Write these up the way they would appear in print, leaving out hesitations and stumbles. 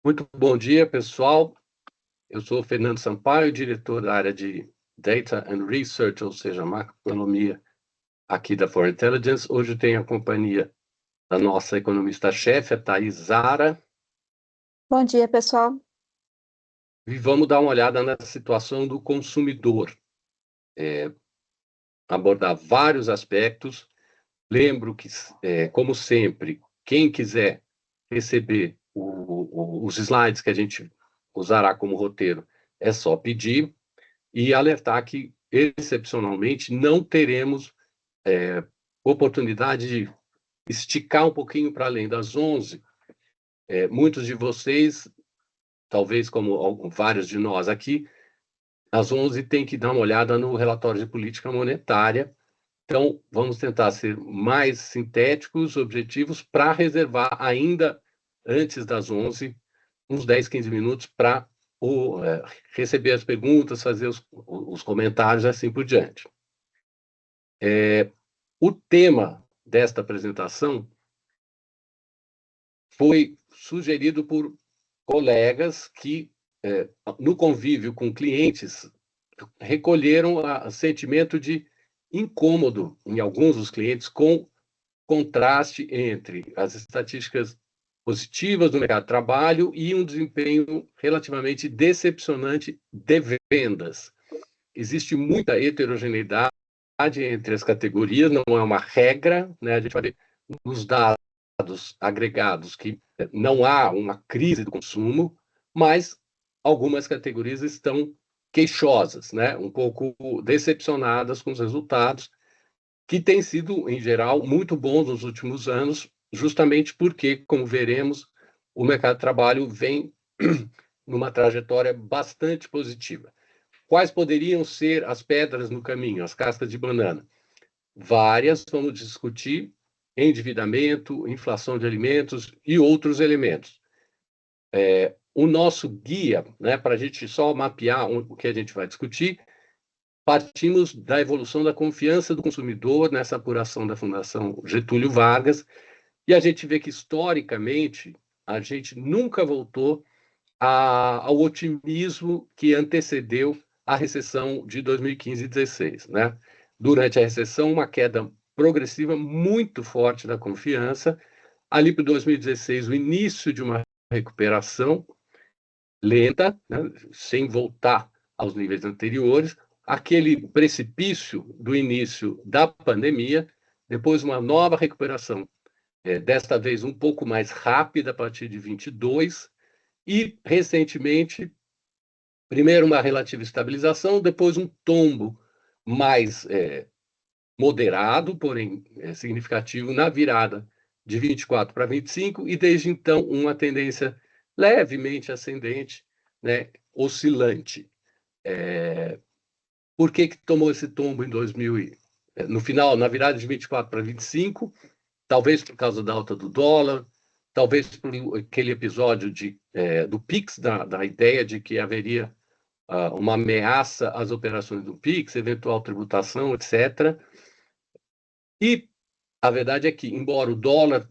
Muito bom dia, pessoal. Eu sou Fernando Sampaio, diretor da área de Data and Research, ou seja, macroeconomia aqui da For Intelligence. Hoje eu tenho a companhia da nossa economista-chefe, a Thaís Zara, Bom dia, pessoal. e vamos dar uma olhada na situação do consumidor, abordar vários aspectos. Lembro que, como sempre, quem quiser receber os slides que a gente usará como roteiro, é só pedir. E alertar que, excepcionalmente, não teremos oportunidade de esticar um pouquinho para além das 11. Muitos de vocês, talvez como vários de nós aqui, às 11 tem que dar uma olhada no relatório de política monetária. Então, vamos tentar ser mais sintéticos, objetivos, para reservar ainda antes das 11, uns 10, 15 minutos para receber as perguntas, fazer os comentários, assim por diante. O tema desta apresentação foi sugerido por colegas que, no convívio com clientes, recolheram o sentimento de incômodo em alguns dos clientes com contraste entre as estatísticas positivas do mercado de trabalho e um desempenho relativamente decepcionante de vendas. Existe muita heterogeneidade entre as categorias, não é uma regra, né? A gente vai ver nos dados agregados que não há uma crise do consumo, mas algumas categorias estão queixosas, né? Um pouco decepcionadas com os resultados, que têm sido, em geral, muito bons nos últimos anos, justamente porque, como veremos, o mercado de trabalho vem numa trajetória bastante positiva. Quais poderiam ser as pedras no caminho, as cascas de banana? Várias, vamos discutir endividamento, inflação de alimentos e outros elementos. O nosso guia, né, para a gente só mapear o que a gente vai discutir, partimos da evolução da confiança do consumidor nessa apuração da Fundação Getúlio Vargas, e a gente vê que, historicamente, a gente nunca voltou ao otimismo que antecedeu a recessão de 2015 e 2016, né? Durante a recessão, uma queda progressiva muito forte da confiança. Ali para 2016, o início de uma recuperação lenta, né? Sem voltar aos níveis anteriores. Aquele precipício do início da pandemia, depois uma nova recuperação, desta vez um pouco mais rápida a partir de 22, e, recentemente, primeiro uma relativa estabilização, depois um tombo mais moderado, porém significativo, na virada de 24 para 25, e desde então uma tendência levemente ascendente, né, oscilante. Por que tomou esse tombo em 2000 no final, na virada de 24 para 25? Talvez por causa da alta do dólar, talvez por aquele episódio do PIX, da ideia de que haveria uma ameaça às operações do PIX, eventual tributação, etc. E a verdade é que, embora o dólar,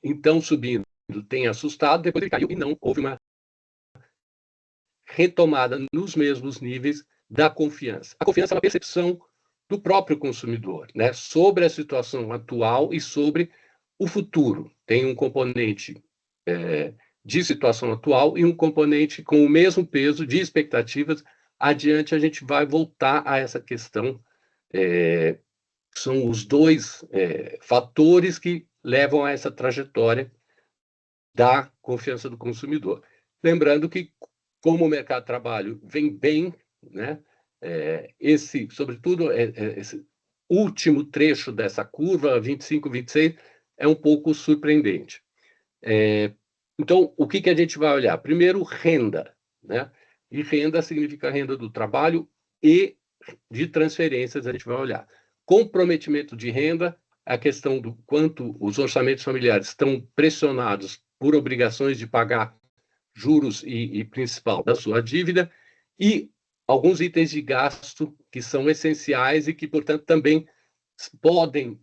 então subindo, tenha assustado, depois ele caiu e não houve uma retomada nos mesmos níveis da confiança. A confiança é uma percepção do próprio consumidor, né, sobre a situação atual e sobre o futuro. Tem um componente de situação atual e um componente com o mesmo peso de expectativas. Adiante, a gente vai voltar a essa questão. São os dois fatores que levam a essa trajetória da confiança do consumidor. Lembrando que, como o mercado de trabalho vem bem, né, sobretudo, esse último trecho dessa curva, 25, 26, é um pouco surpreendente. Então, o que a gente vai olhar? Primeiro, renda, né? E renda significa renda do trabalho e de transferências, a gente vai olhar. Comprometimento de renda, a questão do quanto os orçamentos familiares estão pressionados por obrigações de pagar juros e principal da sua dívida, e alguns itens de gasto que são essenciais e que, portanto, também podem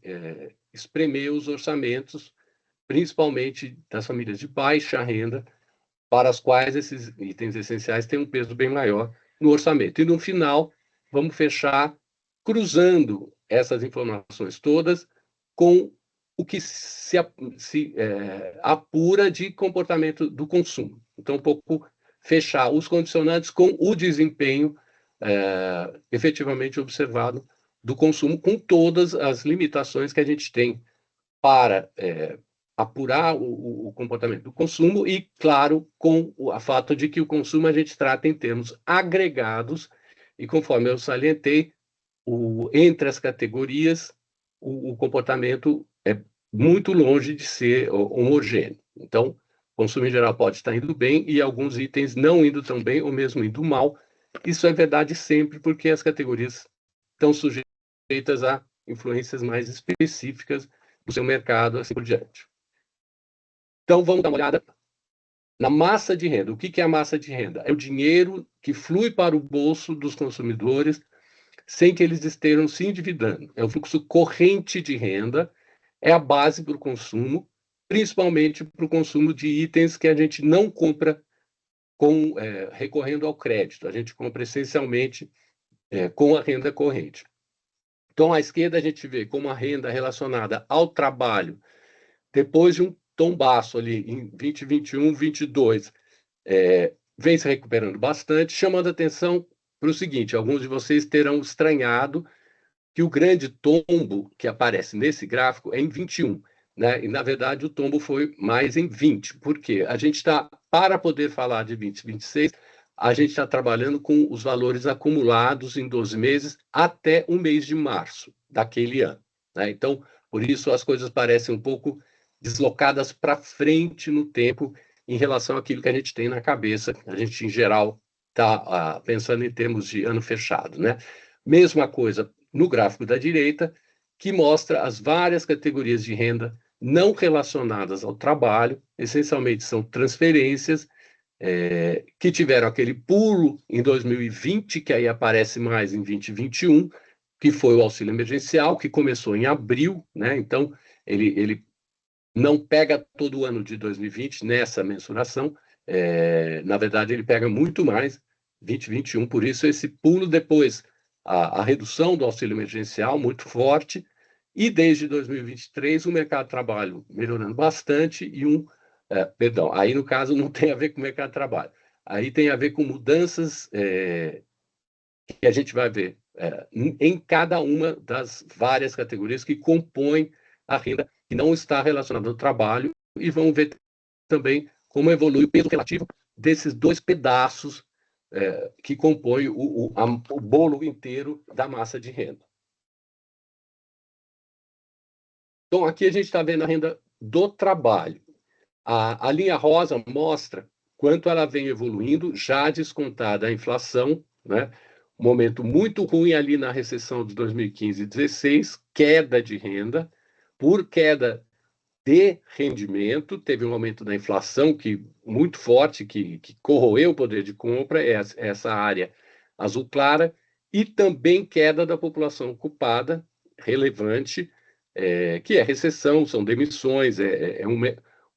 espremer os orçamentos, principalmente das famílias de baixa renda, para as quais esses itens essenciais têm um peso bem maior no orçamento. E, no final, vamos fechar cruzando essas informações todas com o que se apura de comportamento do consumo. Então, um pouco fechar os condicionantes com o desempenho efetivamente observado do consumo, com todas as limitações que a gente tem para apurar o comportamento do consumo e, claro, com o fato de que o consumo a gente trata em termos agregados e, conforme eu salientei, entre as categorias, o comportamento é muito longe de ser homogêneo. Então, o consumo em geral pode estar indo bem e alguns itens não indo tão bem ou mesmo indo mal. Isso é verdade sempre porque as categorias estão sujeitas a influências mais específicas do seu mercado, assim por diante. Então, vamos dar uma olhada na massa de renda. O que é a massa de renda? É o dinheiro que flui para o bolso dos consumidores sem que eles estejam se endividando. É o fluxo corrente de renda, é a base para o consumo, principalmente para o consumo de itens que a gente não compra recorrendo ao crédito. A gente compra essencialmente com a renda corrente. Então, à esquerda, a gente vê como a renda relacionada ao trabalho, depois de um tombaço ali em 2021, 2022, vem se recuperando bastante, chamando atenção para o seguinte: alguns de vocês terão estranhado que o grande tombo que aparece nesse gráfico é em 21, né? E, na verdade, o tombo foi mais em 20. Por quê? A gente está, para poder falar de 2026, a gente está trabalhando com os valores acumulados em 12 meses até o mês de março daquele ano, né? Então, por isso, as coisas parecem um pouco deslocadas para frente no tempo em relação àquilo que a gente tem na cabeça. A gente, em geral, está pensando em termos de ano fechado, né? Mesma coisa no gráfico da direita, que mostra as várias categorias de renda não relacionadas ao trabalho, essencialmente são transferências, que tiveram aquele pulo em 2020, que aí aparece mais em 2021, que foi o auxílio emergencial, que começou em abril, né? Então, ele não pega todo o ano de 2020 nessa mensuração, na verdade, ele pega muito mais 2021, por isso esse pulo depois, a redução do auxílio emergencial muito forte, e desde 2023 o mercado de trabalho melhorando bastante e perdão, aí no caso não tem a ver com o mercado de trabalho, aí tem a ver com mudanças que a gente vai ver em cada uma das várias categorias que compõem a renda que não está relacionada ao trabalho, e vamos ver também como evolui o peso relativo desses dois pedaços que compõem o bolo inteiro da massa de renda. Então, aqui a gente está vendo a renda do trabalho. A linha rosa mostra quanto ela vem evoluindo, já descontada a inflação, né? Um momento muito ruim ali na recessão de 2015 e 2016, queda de renda, por queda de rendimento, teve um aumento da inflação muito forte, que corroeu o poder de compra, essa área azul clara, e também queda da população ocupada, relevante, que é recessão, são demissões,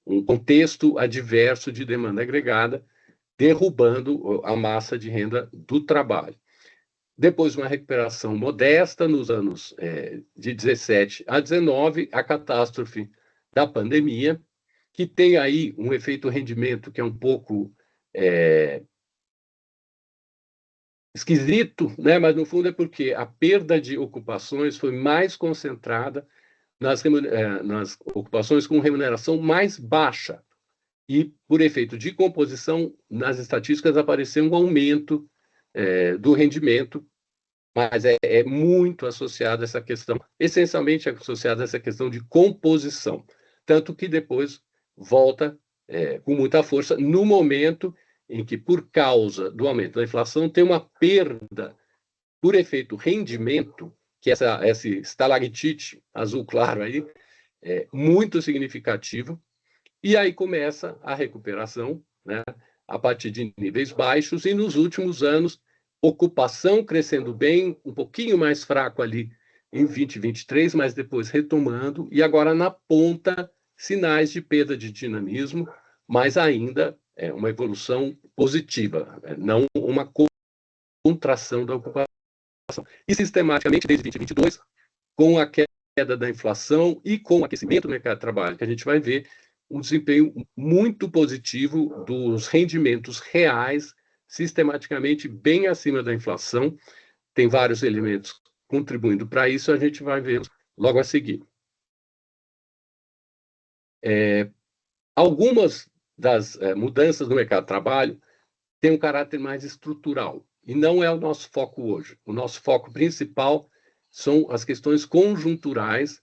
um contexto adverso de demanda agregada, derrubando a massa de renda do trabalho. Depois, uma recuperação modesta nos anos de 17 a 19, a catástrofe da pandemia, que tem aí um efeito rendimento que é um pouco esquisito, né? Mas no fundo é porque a perda de ocupações foi mais concentrada nas ocupações com remuneração mais baixa. E, por efeito de composição, nas estatísticas apareceu um aumento do rendimento, mas é muito associado a essa questão, essencialmente associado a essa questão de composição, tanto que depois volta com muita força no momento em que, por causa do aumento da inflação, tem uma perda por efeito rendimento, que esse estalactite azul claro aí, muito significativo, e aí começa a recuperação, né, a partir de níveis baixos, e nos últimos anos, ocupação crescendo bem, um pouquinho mais fraco ali em 2023, mas depois retomando, e agora na ponta sinais de perda de dinamismo, mas ainda é uma evolução positiva, não uma contração da ocupação. E sistematicamente, desde 2022, com a queda da inflação e com o aquecimento do mercado de trabalho, que a gente vai ver um desempenho muito positivo dos rendimentos reais, sistematicamente bem acima da inflação. Tem vários elementos contribuindo para isso, a gente vai ver logo a seguir. Algumas das mudanças no mercado de trabalho têm um caráter mais estrutural, e não é o nosso foco hoje. O nosso foco principal são as questões conjunturais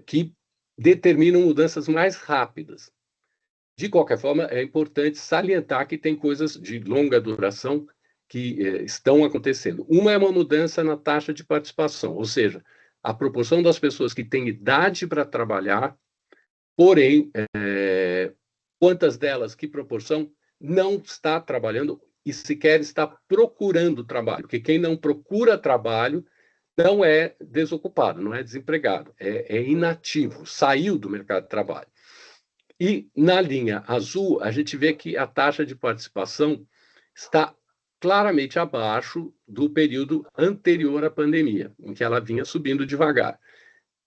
que determinam mudanças mais rápidas. De qualquer forma, é importante salientar que tem coisas de longa duração que estão acontecendo. Uma é uma mudança na taxa de participação, ou seja, a proporção das pessoas que têm idade para trabalhar, porém, quantas delas, que proporção, não está trabalhando e sequer está procurando trabalho, porque quem não procura trabalho não é desocupado, não é desempregado, é inativo, saiu do mercado de trabalho. E na linha azul, a gente vê que a taxa de participação está claramente abaixo do período anterior à pandemia, em que ela vinha subindo devagar.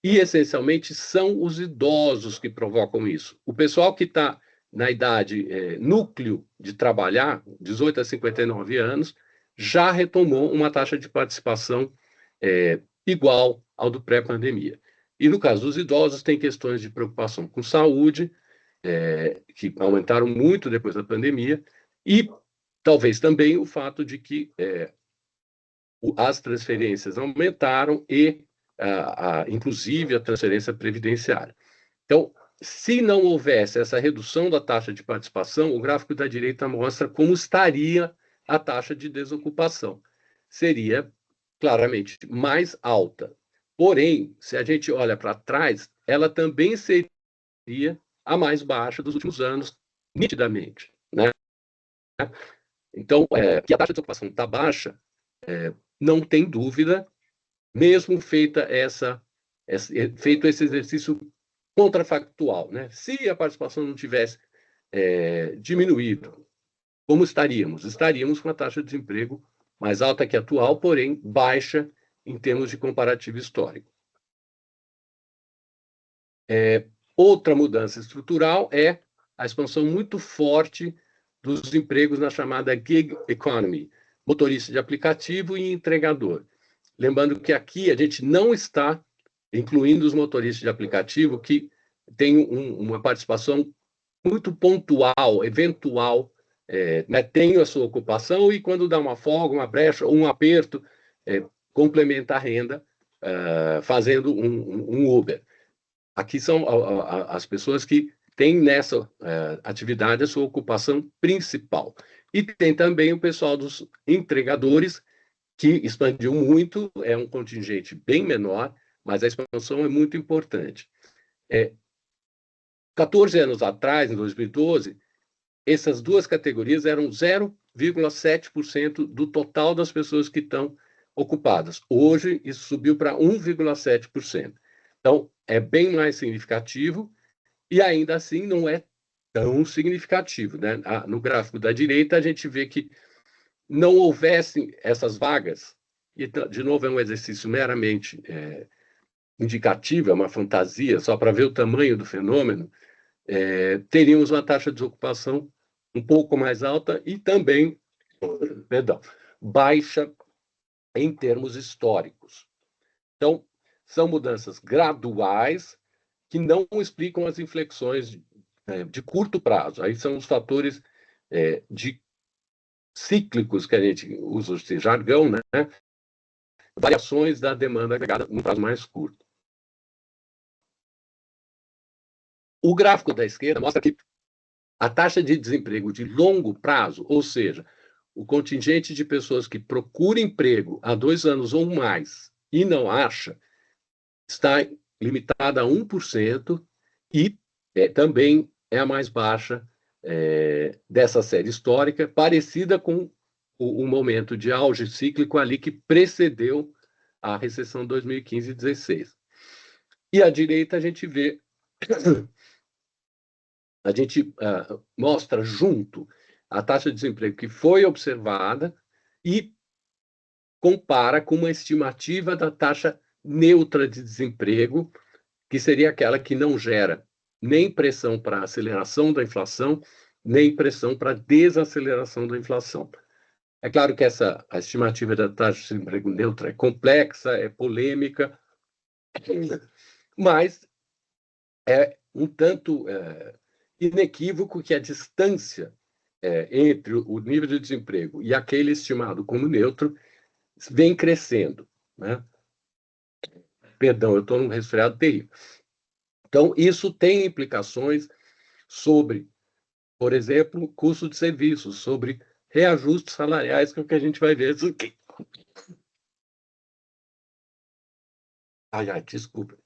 E, essencialmente, são os idosos que provocam isso. O pessoal que está na idade núcleo de trabalhar, 18 a 59 anos, já retomou uma taxa de participação igual ao do pré-pandemia. E, no caso dos idosos, tem questões de preocupação com saúde, que aumentaram muito depois da pandemia, e talvez também o fato de que as transferências aumentaram e, inclusive, a transferência previdenciária. Então, se não houvesse essa redução da taxa de participação, o gráfico da direita mostra como estaria a taxa de desocupação. Seria claramente mais alta. Porém, se a gente olha para trás, ela também seria a mais baixa dos últimos anos, nitidamente, né? Então, que a taxa de ocupação está baixa, não tem dúvida, mesmo feito esse exercício contrafactual, né? Se a participação não tivesse diminuído, como estaríamos? Estaríamos com a taxa de desemprego mais alta que a atual, porém baixa em termos de comparativo histórico. Outra mudança estrutural é a expansão muito forte dos empregos na chamada gig economy, motorista de aplicativo e entregador. Lembrando que aqui a gente não está incluindo os motoristas de aplicativo que têm uma participação muito pontual, eventual, né? Tem a sua ocupação e quando dá uma folga, uma brecha, um aperto, complementa a renda fazendo um Uber. Aqui são as pessoas que têm nessa atividade a sua ocupação principal. E tem também o pessoal dos entregadores, que expandiu muito, é um contingente bem menor, mas a expansão é muito importante. 14 anos atrás, em 2012, essas duas categorias eram 0,7% do total das pessoas que estão ocupadas. Hoje, isso subiu para 1,7%. Então, é bem mais significativo e, ainda assim, não é tão significativo, né? No gráfico da direita, a gente vê que não houvessem essas vagas, e, de novo, é um exercício meramente indicativo, é uma fantasia, só para ver o tamanho do fenômeno, teríamos uma taxa de desocupação um pouco mais alta e também, baixa em termos históricos. Então, são mudanças graduais que não explicam as inflexões de curto prazo. Aí são os fatores cíclicos que a gente usa esse jargão, né? Variações da demanda agregada num prazo mais curto. O gráfico da esquerda mostra que a taxa de desemprego de longo prazo, ou seja, o contingente de pessoas que procuram emprego há 2 anos ou mais e não acha, está limitada a 1% e também é a mais baixa dessa série histórica, parecida com o momento de auge cíclico ali que precedeu a recessão 2015 e 2016. E à direita a gente vê a gente mostra junto a taxa de desemprego que foi observada e compara com uma estimativa da taxa neutra de desemprego, que seria aquela que não gera nem pressão para aceleração da inflação, nem pressão para desaceleração da inflação. É claro que a estimativa da taxa de desemprego neutra é complexa, é polêmica, mas é um tanto inequívoco que a distância entre o nível de desemprego e aquele estimado como neutro vem crescendo, né? Perdão, eu estou num resfriado terrível. Então, isso tem implicações sobre, por exemplo, custo de serviços, sobre reajustes salariais, que é o que a gente vai ver isso aqui. Ai, desculpa.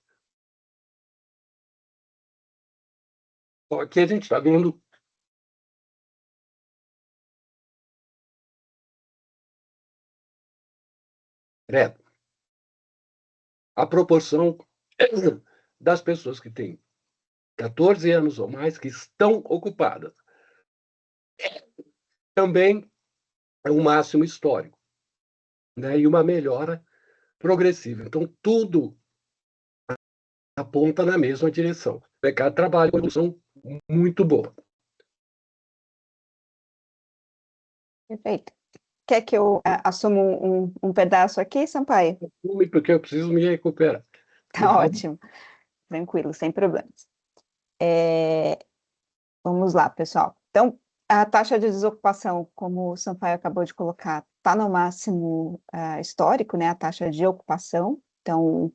Bom, aqui a gente está vendo a proporção das pessoas que têm 14 anos ou mais que estão ocupadas. Também é um máximo histórico, né? E uma melhora progressiva. Então, tudo aponta na mesma direção. O mercado de trabalho é uma evolução muito boa. Perfeito. Quer que eu assuma um pedaço aqui, Sampaio? Porque eu preciso me recuperar. Tá ótimo. Tranquilo, sem problemas. Vamos lá, pessoal. Então, a taxa de desocupação, como o Sampaio acabou de colocar, está no máximo histórico, né? A taxa de ocupação. Então,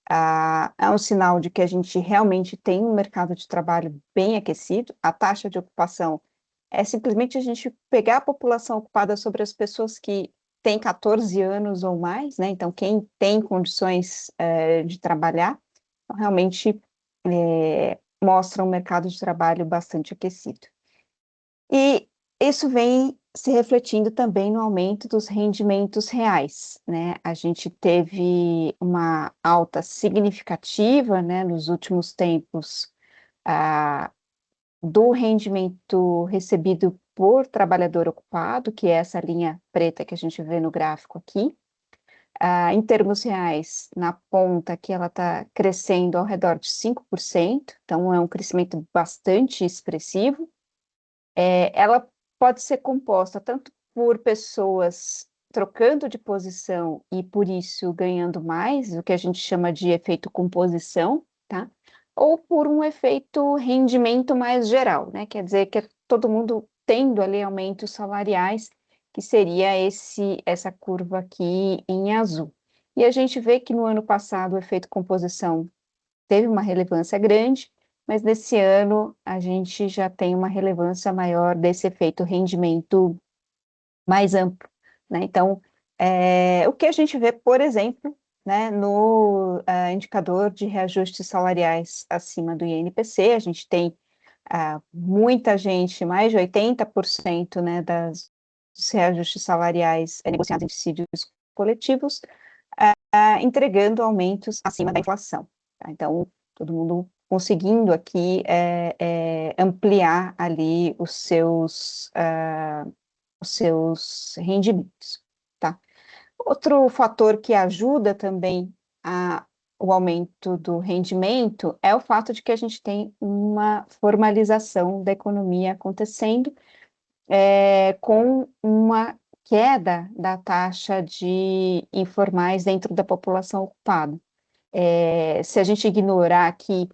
é um sinal de que a gente realmente tem um mercado de trabalho bem aquecido. A taxa de ocupação é simplesmente a gente pegar a população ocupada sobre as pessoas que têm 14 anos ou mais, né? Então, quem tem condições de trabalhar, então, realmente mostra um mercado de trabalho bastante aquecido. E isso vem se refletindo também no aumento dos rendimentos reais, né? A gente teve uma alta significativa, né, nos últimos tempos, do rendimento recebido por trabalhador ocupado, que é essa linha preta que a gente vê no gráfico aqui. Em termos reais, na ponta aqui ela está crescendo ao redor de 5%, então é um crescimento bastante expressivo. Ela pode ser composta tanto por pessoas trocando de posição e por isso ganhando mais, o que a gente chama de efeito composição, tá? Ou por um efeito rendimento mais geral, né? Quer dizer que é todo mundo tendo ali aumentos salariais, que seria essa curva aqui em azul. E a gente vê que no ano passado o efeito composição teve uma relevância grande, mas nesse ano a gente já tem uma relevância maior desse efeito rendimento mais amplo, né? Então, o que a gente vê, por exemplo, né, no indicador de reajustes salariais acima do INPC, a gente tem muita gente, mais de 80%, né, dos reajustes salariais negociados em dissídios coletivos, entregando aumentos acima da inflação. Tá? Então, todo mundo conseguindo aqui ampliar ali os seus rendimentos. Tá? Outro fator que ajuda também o aumento do rendimento é o fato de que a gente tem uma formalização da economia acontecendo, com uma queda da taxa de informais dentro da população ocupada. Se a gente ignorar aqui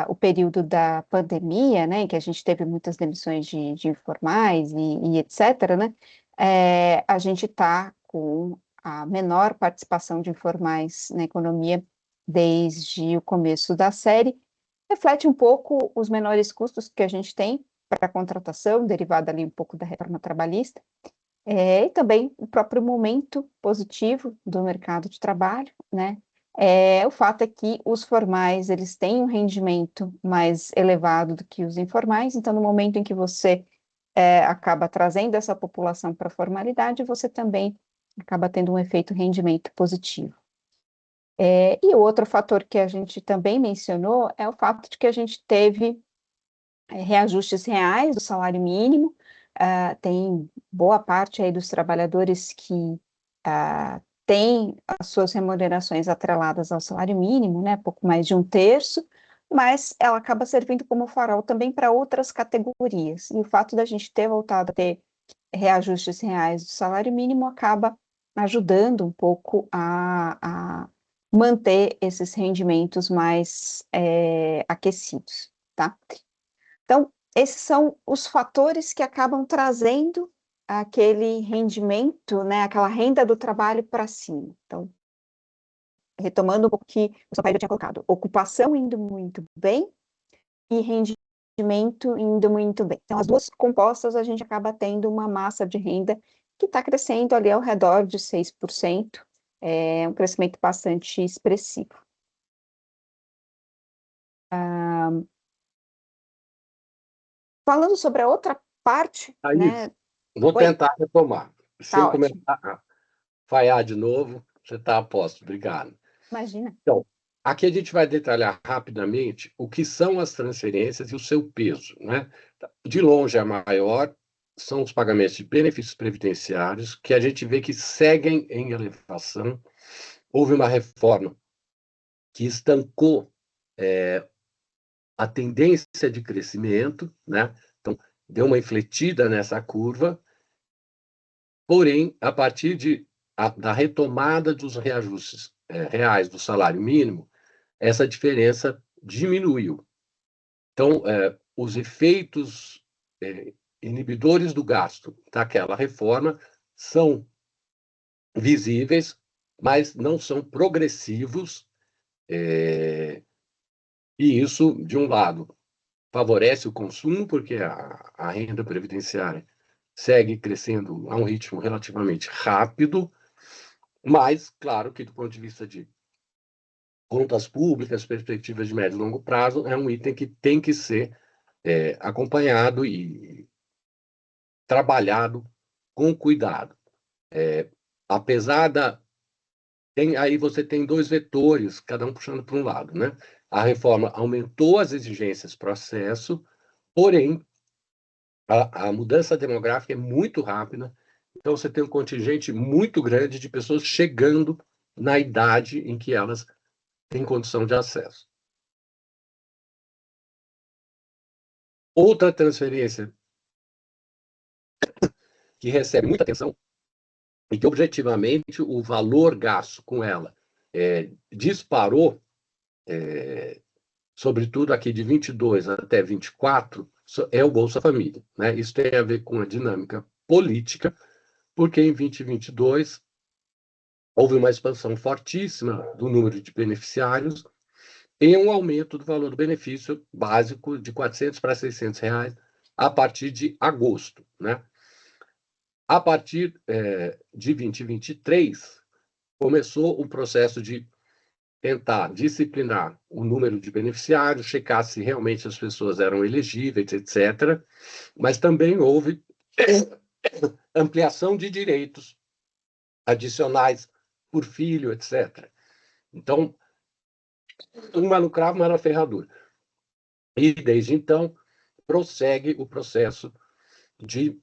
o período da pandemia, né, em que a gente teve muitas demissões de informais e etc., né, a gente está com a menor participação de informais na economia desde o começo da série, reflete um pouco os menores custos que a gente tem para a contratação, derivada ali um pouco da reforma trabalhista, e também o próprio momento positivo do mercado de trabalho, né? O fato é que os formais, eles têm um rendimento mais elevado do que os informais, então no momento em que você acaba trazendo essa população para a formalidade, você também acaba tendo um efeito rendimento positivo. E o outro fator que a gente também mencionou é o fato de que a gente teve reajustes reais do salário mínimo. Tem boa parte aí dos trabalhadores que têm as suas remunerações atreladas ao salário mínimo, né, pouco mais de 1/3, mas ela acaba servindo como farol também para outras categorias. E o fato da gente ter voltado a ter reajustes reais do salário mínimo acaba ajudando um pouco a manter esses rendimentos mais aquecidos, tá? Então, esses são os fatores que acabam trazendo aquele rendimento, né, aquela renda do trabalho para cima. Então, retomando um pouco o que o seu pai já tinha colocado, ocupação indo muito bem e rendimento indo muito bem. Então, as duas compostas, a gente acaba tendo uma massa de renda que está crescendo ali ao redor de 6%, é um crescimento bastante expressivo. Falando sobre a outra parte, né? Vou tentar retomar. Se Tá eu ótimo. começar a falhar de novo, você está a posto. Obrigado. Imagina. Então, aqui a gente vai detalhar rapidamente o que são as transferências e o seu peso, né? De longe, a maior são os pagamentos de benefícios previdenciários, que a gente vê que seguem em elevação. Houve uma reforma que estancou a tendência de crescimento, né? Então, deu uma infletida nessa curva, porém, a partir da retomada dos reajustes reais do salário mínimo, essa diferença diminuiu. Então, os efeitos inibidores do gasto daquela reforma são visíveis, mas não são progressivos, e isso, de um lado, favorece o consumo, porque a renda previdenciária segue crescendo a um ritmo relativamente rápido, mas, claro que, do ponto de vista de contas públicas, perspectivas de médio e longo prazo, é um item que tem que ser acompanhado e trabalhado com cuidado. Apesar da... aí você tem dois vetores, cada um puxando para um lado, né? A reforma aumentou as exigências para o acesso, porém, a mudança demográfica é muito rápida, então você tem um contingente muito grande de pessoas chegando na idade em que elas têm condição de acesso. Outra transferência que recebe muita atenção e que, objetivamente, o valor gasto com ela disparou, sobretudo aqui de 22 até 24, é o Bolsa Família, né? Isso tem a ver com a dinâmica política, porque em 2022 houve uma expansão fortíssima do número de beneficiários e um aumento do valor do benefício básico de R$ 400 para R$ 600 a partir de agosto, né? A partir de 2023, começou o processo de tentar disciplinar o número de beneficiários, checar se realmente as pessoas eram elegíveis, etc. Mas também houve ampliação de direitos adicionais por filho, etc. Então, uma no cravo, uma na ferradura. E, desde então, prossegue o processo de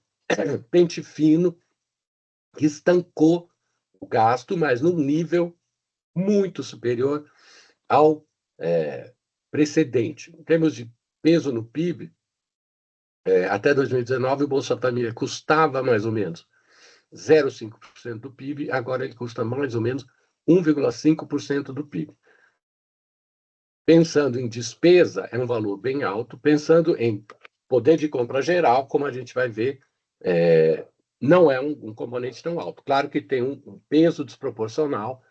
pente fino, que estancou o gasto, mas num nível muito superior ao precedente. Em termos de peso no PIB, até 2019, o Bolsa Família custava mais ou menos 0,5% do PIB, agora ele custa mais ou menos 1,5% do PIB. Pensando em despesa, é um valor bem alto. Pensando em poder de compra geral, como a gente vai ver, não é um componente tão alto. Claro que tem um peso desproporcional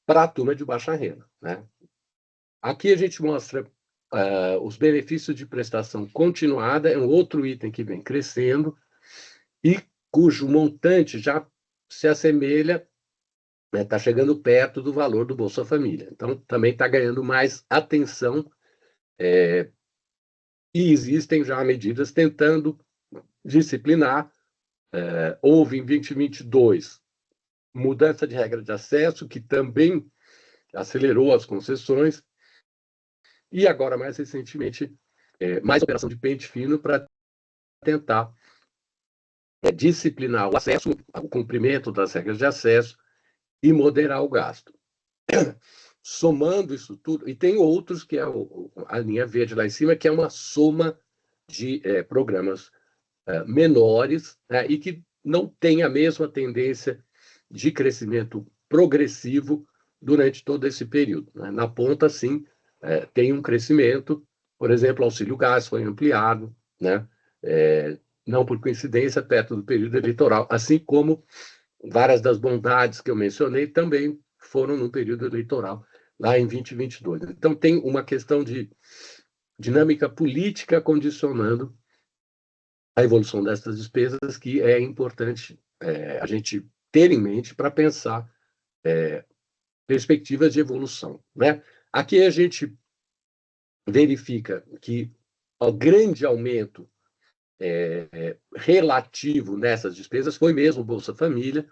para a turma de baixa renda, né? Aqui a gente mostra os benefícios de prestação continuada, é um outro item que vem crescendo e cujo montante já se assemelha, está chegando perto do valor do Bolsa Família. Então, também está ganhando mais atenção e existem já medidas tentando disciplinar. Houve em 2022 mudança de regra de acesso, que também acelerou as concessões, e agora, mais recentemente, mais operação de pente fino para tentar disciplinar o acesso, o cumprimento das regras de acesso e moderar o gasto. Somando isso tudo, e tem outros, que é a linha verde lá em cima, que é uma soma de programas menores, né, e que não tem a mesma tendência de crescimento progressivo durante todo esse período. Né? Na ponta, sim, tem um crescimento, por exemplo, o auxílio gás foi ampliado, né? Não por coincidência, perto do período eleitoral, assim como várias das bondades que eu mencionei também foram no período eleitoral, lá em 2022. Então, tem uma questão de dinâmica política condicionando a evolução dessas despesas que é importante a gente ter em mente para pensar perspectivas de evolução. Né? Aqui a gente verifica que o grande aumento relativo nessas despesas foi mesmo o Bolsa Família,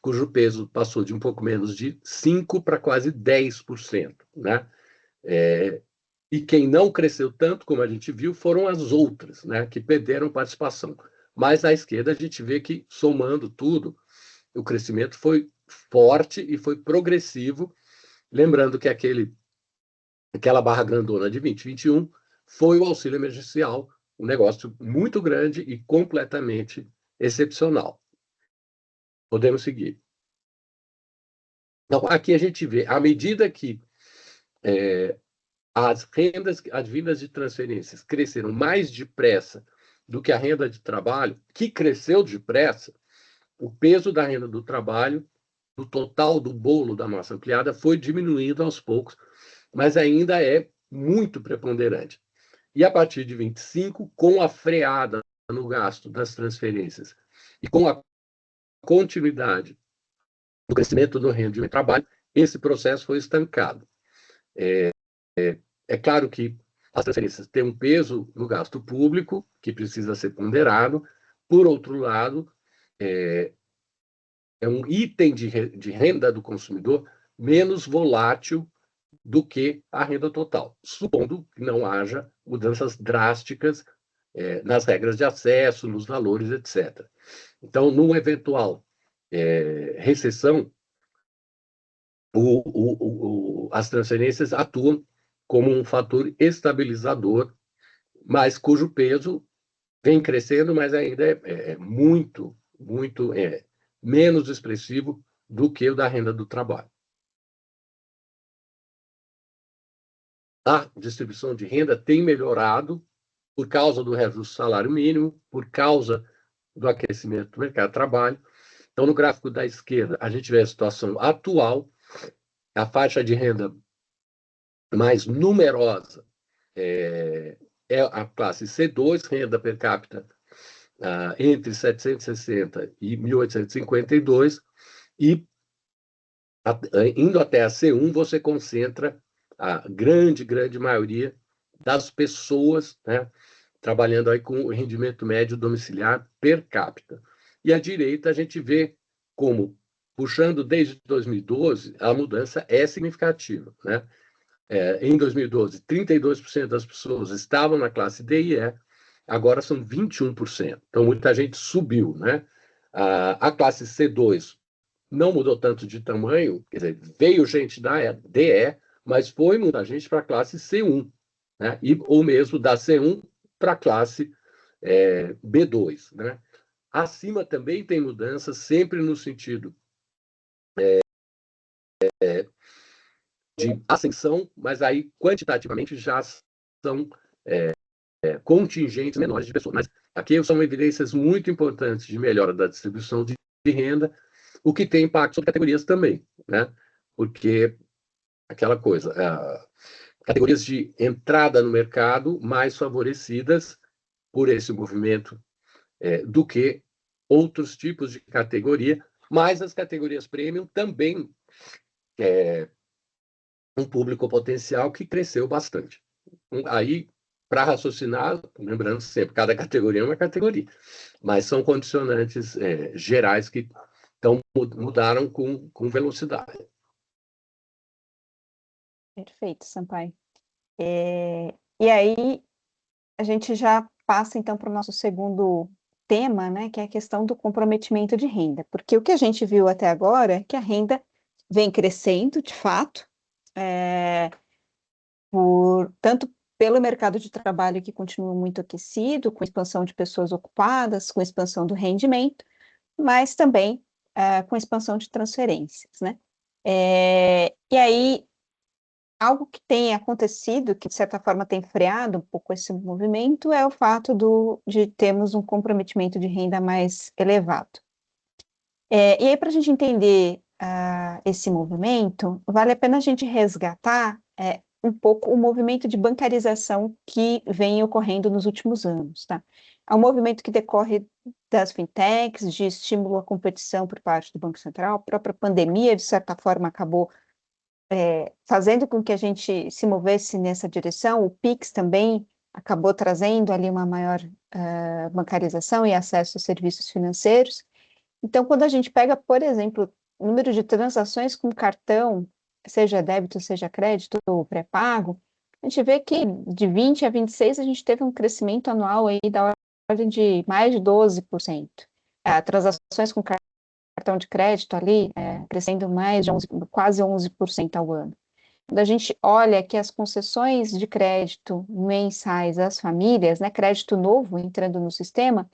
cujo peso passou de um pouco menos de 5% para quase 10%. Né? E quem não cresceu tanto, como a gente viu, foram as outras, né, que perderam participação. Mas à esquerda a gente vê que, somando tudo, o crescimento foi forte e foi progressivo, lembrando que aquela barra grandona de 2021 foi o auxílio emergencial, um negócio muito grande e completamente excepcional. Podemos seguir. Então, aqui a gente vê, à medida que as rendas advindas de transferências cresceram mais depressa do que a renda de trabalho, que cresceu depressa, o peso da renda do trabalho, no total do bolo da massa ampliada, foi diminuindo aos poucos, mas ainda é muito preponderante. E a partir de 25, com a freada no gasto das transferências e com a continuidade do crescimento do rendimento do trabalho, esse processo foi estancado. É claro que as transferências têm um peso no gasto público, que precisa ser ponderado. Por outro lado, é um item de renda do consumidor menos volátil do que a renda total, supondo que não haja mudanças drásticas nas regras de acesso, nos valores, etc. Então, numa eventual recessão, as transferências atuam como um fator estabilizador, mas cujo peso vem crescendo, mas ainda é muito, muito menos expressivo do que o da renda do trabalho. A distribuição de renda tem melhorado por causa do reajuste do salário mínimo, por causa do aquecimento do mercado de trabalho. Então, no gráfico da esquerda, a gente vê a situação atual, a faixa de renda mais numerosa é a classe C2, renda per capita entre 760 e 1.852, e indo até a C1, você concentra a grande maioria das pessoas, né, trabalhando aí com o rendimento médio domiciliar per capita. E à direita a gente vê como, puxando desde 2012, a mudança é significativa. Né? Em 2012, 32% das pessoas estavam na classe D e E, agora são 21%. Então, muita gente subiu. Né? A classe C2 não mudou tanto de tamanho, quer dizer, veio gente da DE, mas foi muita gente para a classe C1, né? Ou mesmo da C1 para a classe B2. Né? Acima também tem mudanças, sempre no sentido de ascensão, mas aí quantitativamente já são contingentes menores de pessoas. Mas aqui são evidências muito importantes de melhora da distribuição de renda, o que tem impacto sobre categorias também, né? Porque aquela coisa, categorias de entrada no mercado mais favorecidas por esse movimento do que outros tipos de categoria, mas as categorias premium também um público potencial que cresceu bastante. Aí, para raciocinar, lembrando sempre, cada categoria é uma categoria, mas são condicionantes gerais que mudaram com velocidade. Perfeito, Sampaio. E aí, a gente já passa, então, para o nosso segundo tema, né, que é a questão do comprometimento de renda, porque o que a gente viu até agora é que a renda vem crescendo, de fato, tanto pelo mercado de trabalho que continua muito aquecido, com expansão de pessoas ocupadas, com expansão do rendimento, mas também com expansão de transferências, né? E aí, algo que tem acontecido, que de certa forma tem freado um pouco esse movimento, é o fato de termos um comprometimento de renda mais elevado. E aí, para a gente entender esse movimento, vale a pena a gente resgatar um pouco o movimento de bancarização que vem ocorrendo nos últimos anos, tá? É um movimento que decorre das fintechs, de estímulo à competição por parte do Banco Central, a própria pandemia, de certa forma, acabou fazendo com que a gente se movesse nessa direção. O Pix também acabou trazendo ali uma maior bancarização e acesso a serviços financeiros. Então, quando a gente pega, por exemplo, o número de transações com cartão, seja débito, seja crédito ou pré-pago, a gente vê que de 20 a 26 a gente teve um crescimento anual aí da ordem de mais de 12%. Transações com cartão de crédito ali, crescendo mais de quase 11% ao ano. Quando a gente olha que as concessões de crédito mensais às famílias, né, crédito novo entrando no sistema,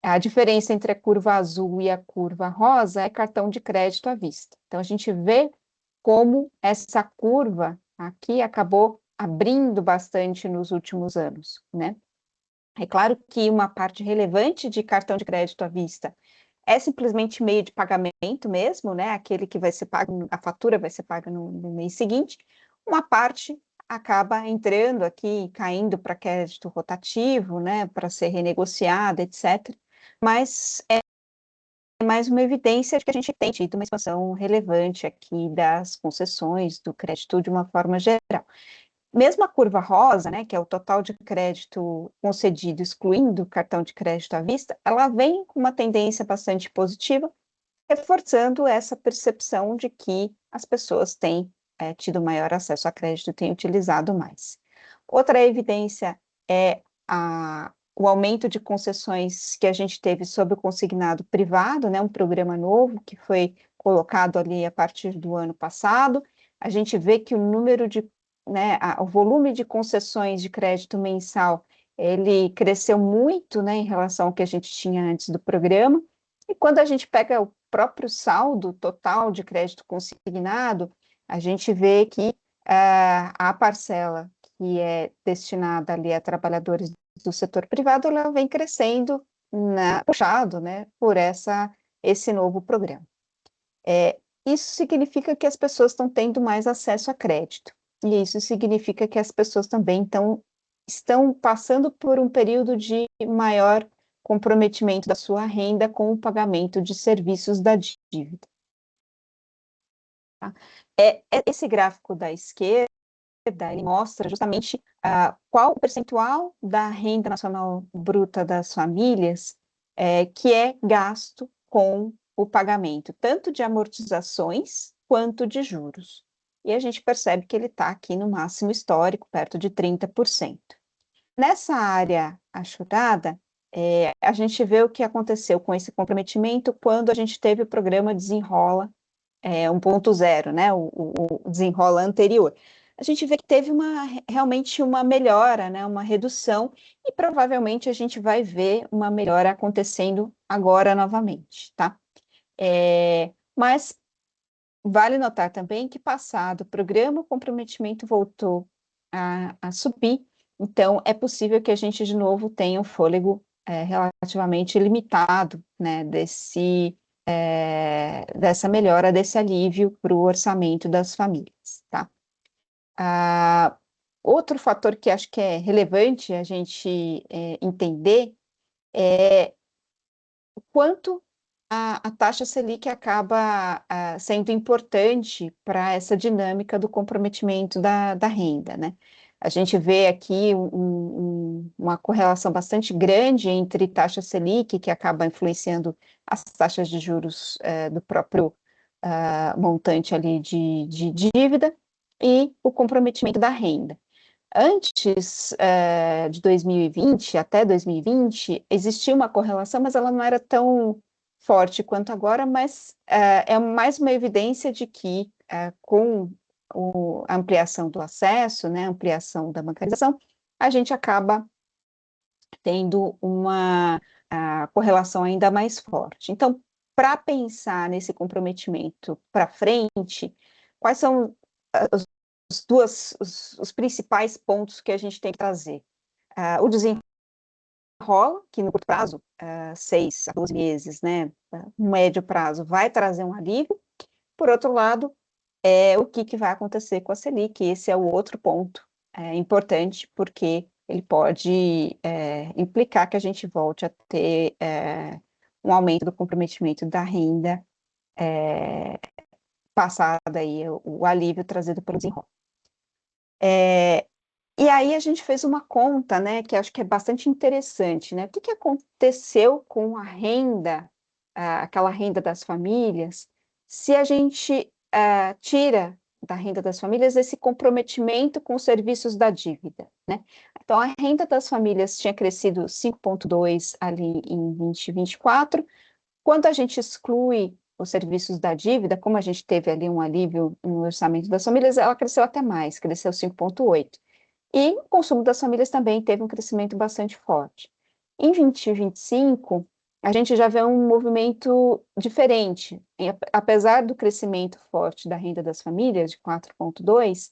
a diferença entre a curva azul e a curva rosa é cartão de crédito à vista. Então, a gente vê como essa curva aqui acabou abrindo bastante nos últimos anos, né? É claro que uma parte relevante de cartão de crédito à vista é simplesmente meio de pagamento mesmo, né? Aquele que vai ser pago, a fatura vai ser paga no mês seguinte. Uma parte acaba entrando aqui, caindo para crédito rotativo, né? Para ser renegociada, etc. Mas é mais uma evidência de que a gente tem tido uma expansão relevante aqui das concessões do crédito de uma forma geral. Mesmo a curva rosa, né, que é o total de crédito concedido, excluindo o cartão de crédito à vista, ela vem com uma tendência bastante positiva, reforçando essa percepção de que as pessoas têm tido maior acesso a crédito, têm utilizado mais. Outra evidência é o aumento de concessões que a gente teve sobre o consignado privado, né, um programa novo que foi colocado ali a partir do ano passado. A gente vê que o número de, né, o volume de concessões de crédito mensal, ele cresceu muito, né, em relação ao que a gente tinha antes do programa. E quando a gente pega o próprio saldo total de crédito consignado, a gente vê que a parcela que é destinada ali a trabalhadores do setor privado, ela vem crescendo, puxado, né, por esse novo programa. Isso significa que as pessoas estão tendo mais acesso a crédito, e isso significa que as pessoas também estão passando por um período de maior comprometimento da sua renda com o pagamento de serviços da dívida. Tá? Esse gráfico da esquerda, ele mostra justamente qual o percentual da renda nacional bruta das famílias que é gasto com o pagamento, tanto de amortizações quanto de juros. E a gente percebe que ele está aqui no máximo histórico, perto de 30%. Nessa área achurada, a gente vê o que aconteceu com esse comprometimento quando a gente teve o programa Desenrola 1.0, né, o Desenrola anterior. A gente vê que teve realmente uma melhora, né, uma redução, e provavelmente a gente vai ver uma melhora acontecendo agora novamente, tá? Mas vale notar também que, passado o programa, o comprometimento voltou a subir, então é possível que a gente de novo tenha um fôlego relativamente limitado, né, dessa melhora, desse alívio para o orçamento das famílias, tá? Outro fator que acho que é relevante a gente entender é o quanto a taxa Selic acaba sendo importante para essa dinâmica do comprometimento da renda, né? A gente vê aqui uma correlação bastante grande entre taxa Selic, que acaba influenciando as taxas de juros do próprio montante ali de dívida, e o comprometimento da renda. Antes de 2020, até 2020, existia uma correlação, mas ela não era tão forte quanto agora, mas é mais uma evidência de que com a ampliação do acesso, né, ampliação da bancarização, a gente acaba tendo uma correlação ainda mais forte. Então, para pensar nesse comprometimento para frente, quais são os principais pontos que a gente tem que trazer? O desenrola, que no curto prazo, 6 a 12 meses, né, no médio prazo, vai trazer um alívio. Por outro lado, o que vai acontecer com a Selic? Esse é o outro ponto importante, porque ele pode implicar que a gente volte a ter um aumento do comprometimento da renda, passado aí o alívio trazido pelo desenrolo. E aí a gente fez uma conta, né, que acho que é bastante interessante, né? O que aconteceu com a renda, aquela renda das famílias, se a gente tira da renda das famílias esse comprometimento com os serviços da dívida, né? Então, a renda das famílias tinha crescido 5,2 ali em 2024. Quando a gente exclui os serviços da dívida, como a gente teve ali um alívio no orçamento das famílias, ela cresceu até mais, cresceu 5,8. E o consumo das famílias também teve um crescimento bastante forte. Em 2025, a gente já vê um movimento diferente. Apesar do crescimento forte da renda das famílias, de 4,2,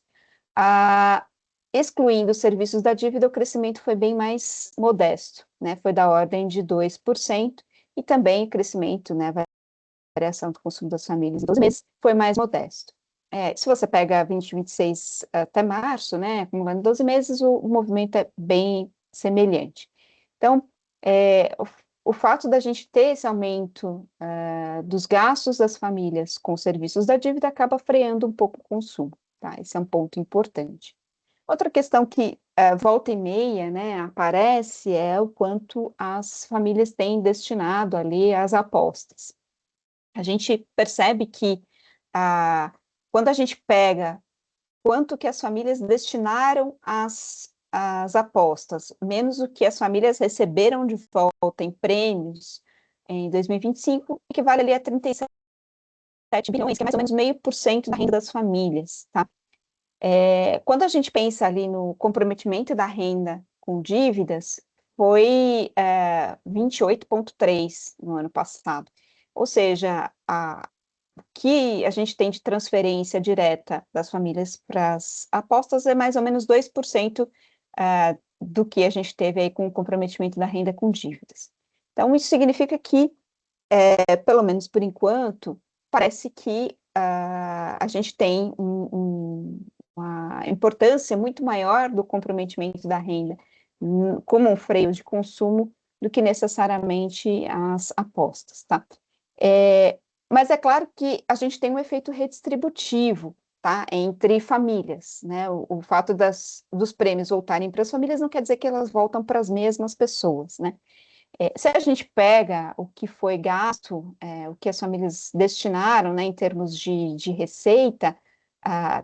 excluindo os serviços da dívida, o crescimento foi bem mais modesto, né? Foi da ordem de 2%, e também o crescimento, né, a variação do consumo das famílias em 12 meses foi mais modesto. Se você pega 2026 até março, né, acumulando 12 meses, o movimento é bem semelhante. Então, o fato da gente ter esse aumento dos gastos das famílias com serviços da dívida acaba freando um pouco o consumo, tá? Esse é um ponto importante. Outra questão que volta e meia, né, aparece é o quanto as famílias têm destinado ali às apostas. A gente percebe que quando a gente pega quanto que as famílias destinaram às apostas, menos o que as famílias receberam de volta em prêmios em 2025, equivale ali a 37 bilhões, que é mais ou menos 0,5% da renda das famílias, tá? Quando a gente pensa ali no comprometimento da renda com dívidas, foi 28,3 no ano passado. Ou seja, que a gente tem de transferência direta das famílias para as apostas é mais ou menos 2% do que a gente teve aí com o comprometimento da renda com dívidas. Então, isso significa que, pelo menos por enquanto, parece que a gente tem uma importância muito maior do comprometimento da renda como um freio de consumo do que necessariamente as apostas, tá? Mas é claro que a gente tem um efeito redistributivo, tá, entre famílias, né? O fato dos prêmios voltarem para as famílias não quer dizer que elas voltam para as mesmas pessoas, né? Se a gente pega o que foi gasto, o que as famílias destinaram, né, em termos de receita,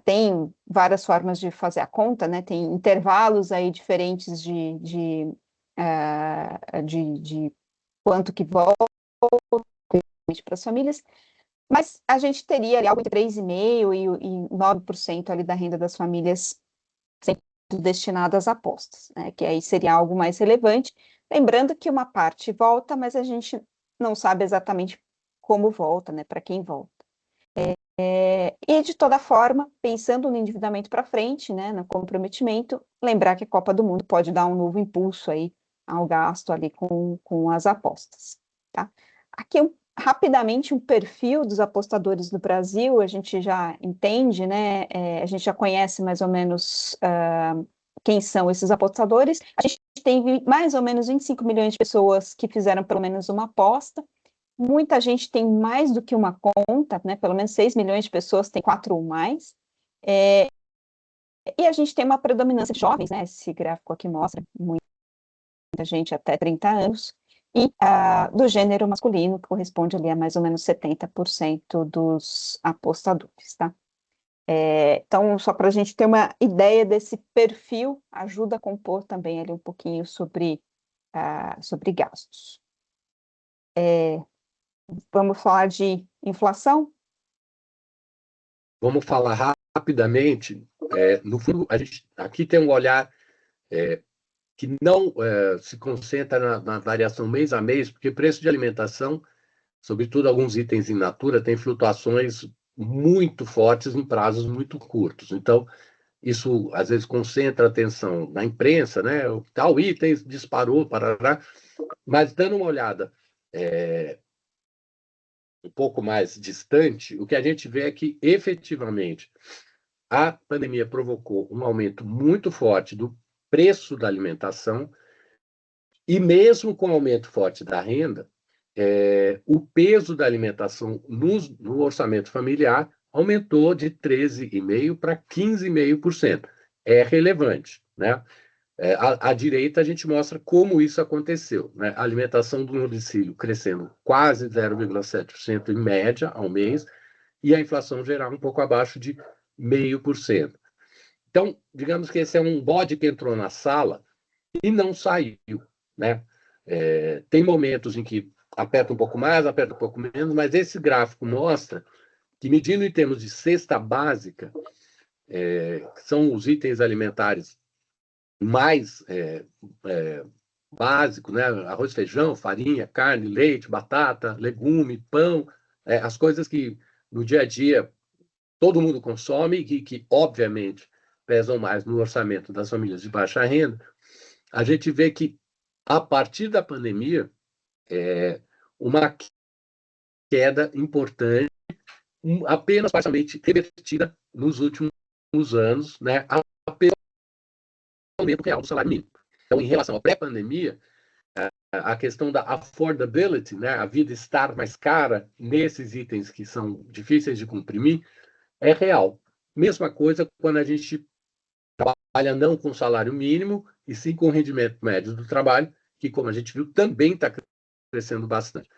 tem várias formas de fazer a conta, né? Tem intervalos aí diferentes de quanto que volta para as famílias, mas a gente teria ali algo entre 3,5% e 9% ali da renda das famílias sendo destinada às apostas, né, que aí seria algo mais relevante, lembrando que uma parte volta, mas a gente não sabe exatamente como volta, né, para quem volta. E de toda forma, pensando no endividamento para frente, né, no comprometimento, lembrar que a Copa do Mundo pode dar um novo impulso aí ao gasto ali com as apostas, tá? Aqui rapidamente um perfil dos apostadores no Brasil, a gente já entende, né, a gente já conhece mais ou menos quem são esses apostadores. A gente tem mais ou menos 25 milhões de pessoas que fizeram pelo menos uma aposta. Muita gente tem mais do que uma conta, né? Pelo menos 6 milhões de pessoas têm 4 ou mais. E a gente tem uma predominância de jovens, né? Esse gráfico aqui mostra muita gente até 30 anos. E do gênero masculino, que corresponde ali a mais ou menos 70% dos apostadores, tá? Então, só para a gente ter uma ideia desse perfil, ajuda a compor também ali um pouquinho sobre gastos. Vamos falar de inflação? Vamos falar rapidamente. No fundo, a gente aqui tem um olhar que não se concentra na variação mês a mês, porque preço de alimentação, sobretudo alguns itens in natura, tem flutuações muito fortes em prazos muito curtos. Então, isso às vezes concentra a atenção na imprensa, né? O tal item disparou, parará, mas dando uma olhada um pouco mais distante, o que a gente vê é que efetivamente a pandemia provocou um aumento muito forte do preço da alimentação e mesmo com o aumento forte da renda, o peso da alimentação no orçamento familiar aumentou de 13,5% para 15,5%. É relevante, né? À direita, a gente mostra como isso aconteceu, né? A alimentação do domicílio crescendo quase 0,7% em média ao mês, e a inflação geral um pouco abaixo de 0,5%. Então, digamos que esse é um bode que entrou na sala e não saiu, né? Tem momentos em que aperta um pouco mais, aperta um pouco menos, mas esse gráfico mostra que, medindo em termos de cesta básica, que são os itens alimentares mais básicos, né? Arroz, feijão, farinha, carne, leite, batata, legume, pão, as coisas que no dia a dia todo mundo consome e que, obviamente, pesam mais no orçamento das famílias de baixa renda. A gente vê que, a partir da pandemia, uma queda importante, apenas parcialmente revertida nos últimos anos, né, pelo aumento real do salário mínimo. Então, em relação à pré-pandemia, a questão da affordability, né, a vida estar mais cara nesses itens que são difíceis de comprimir, é real. Mesma coisa quando a gente trabalha não com salário mínimo, e sim com o rendimento médio do trabalho, que, como a gente viu, também está crescendo bastante.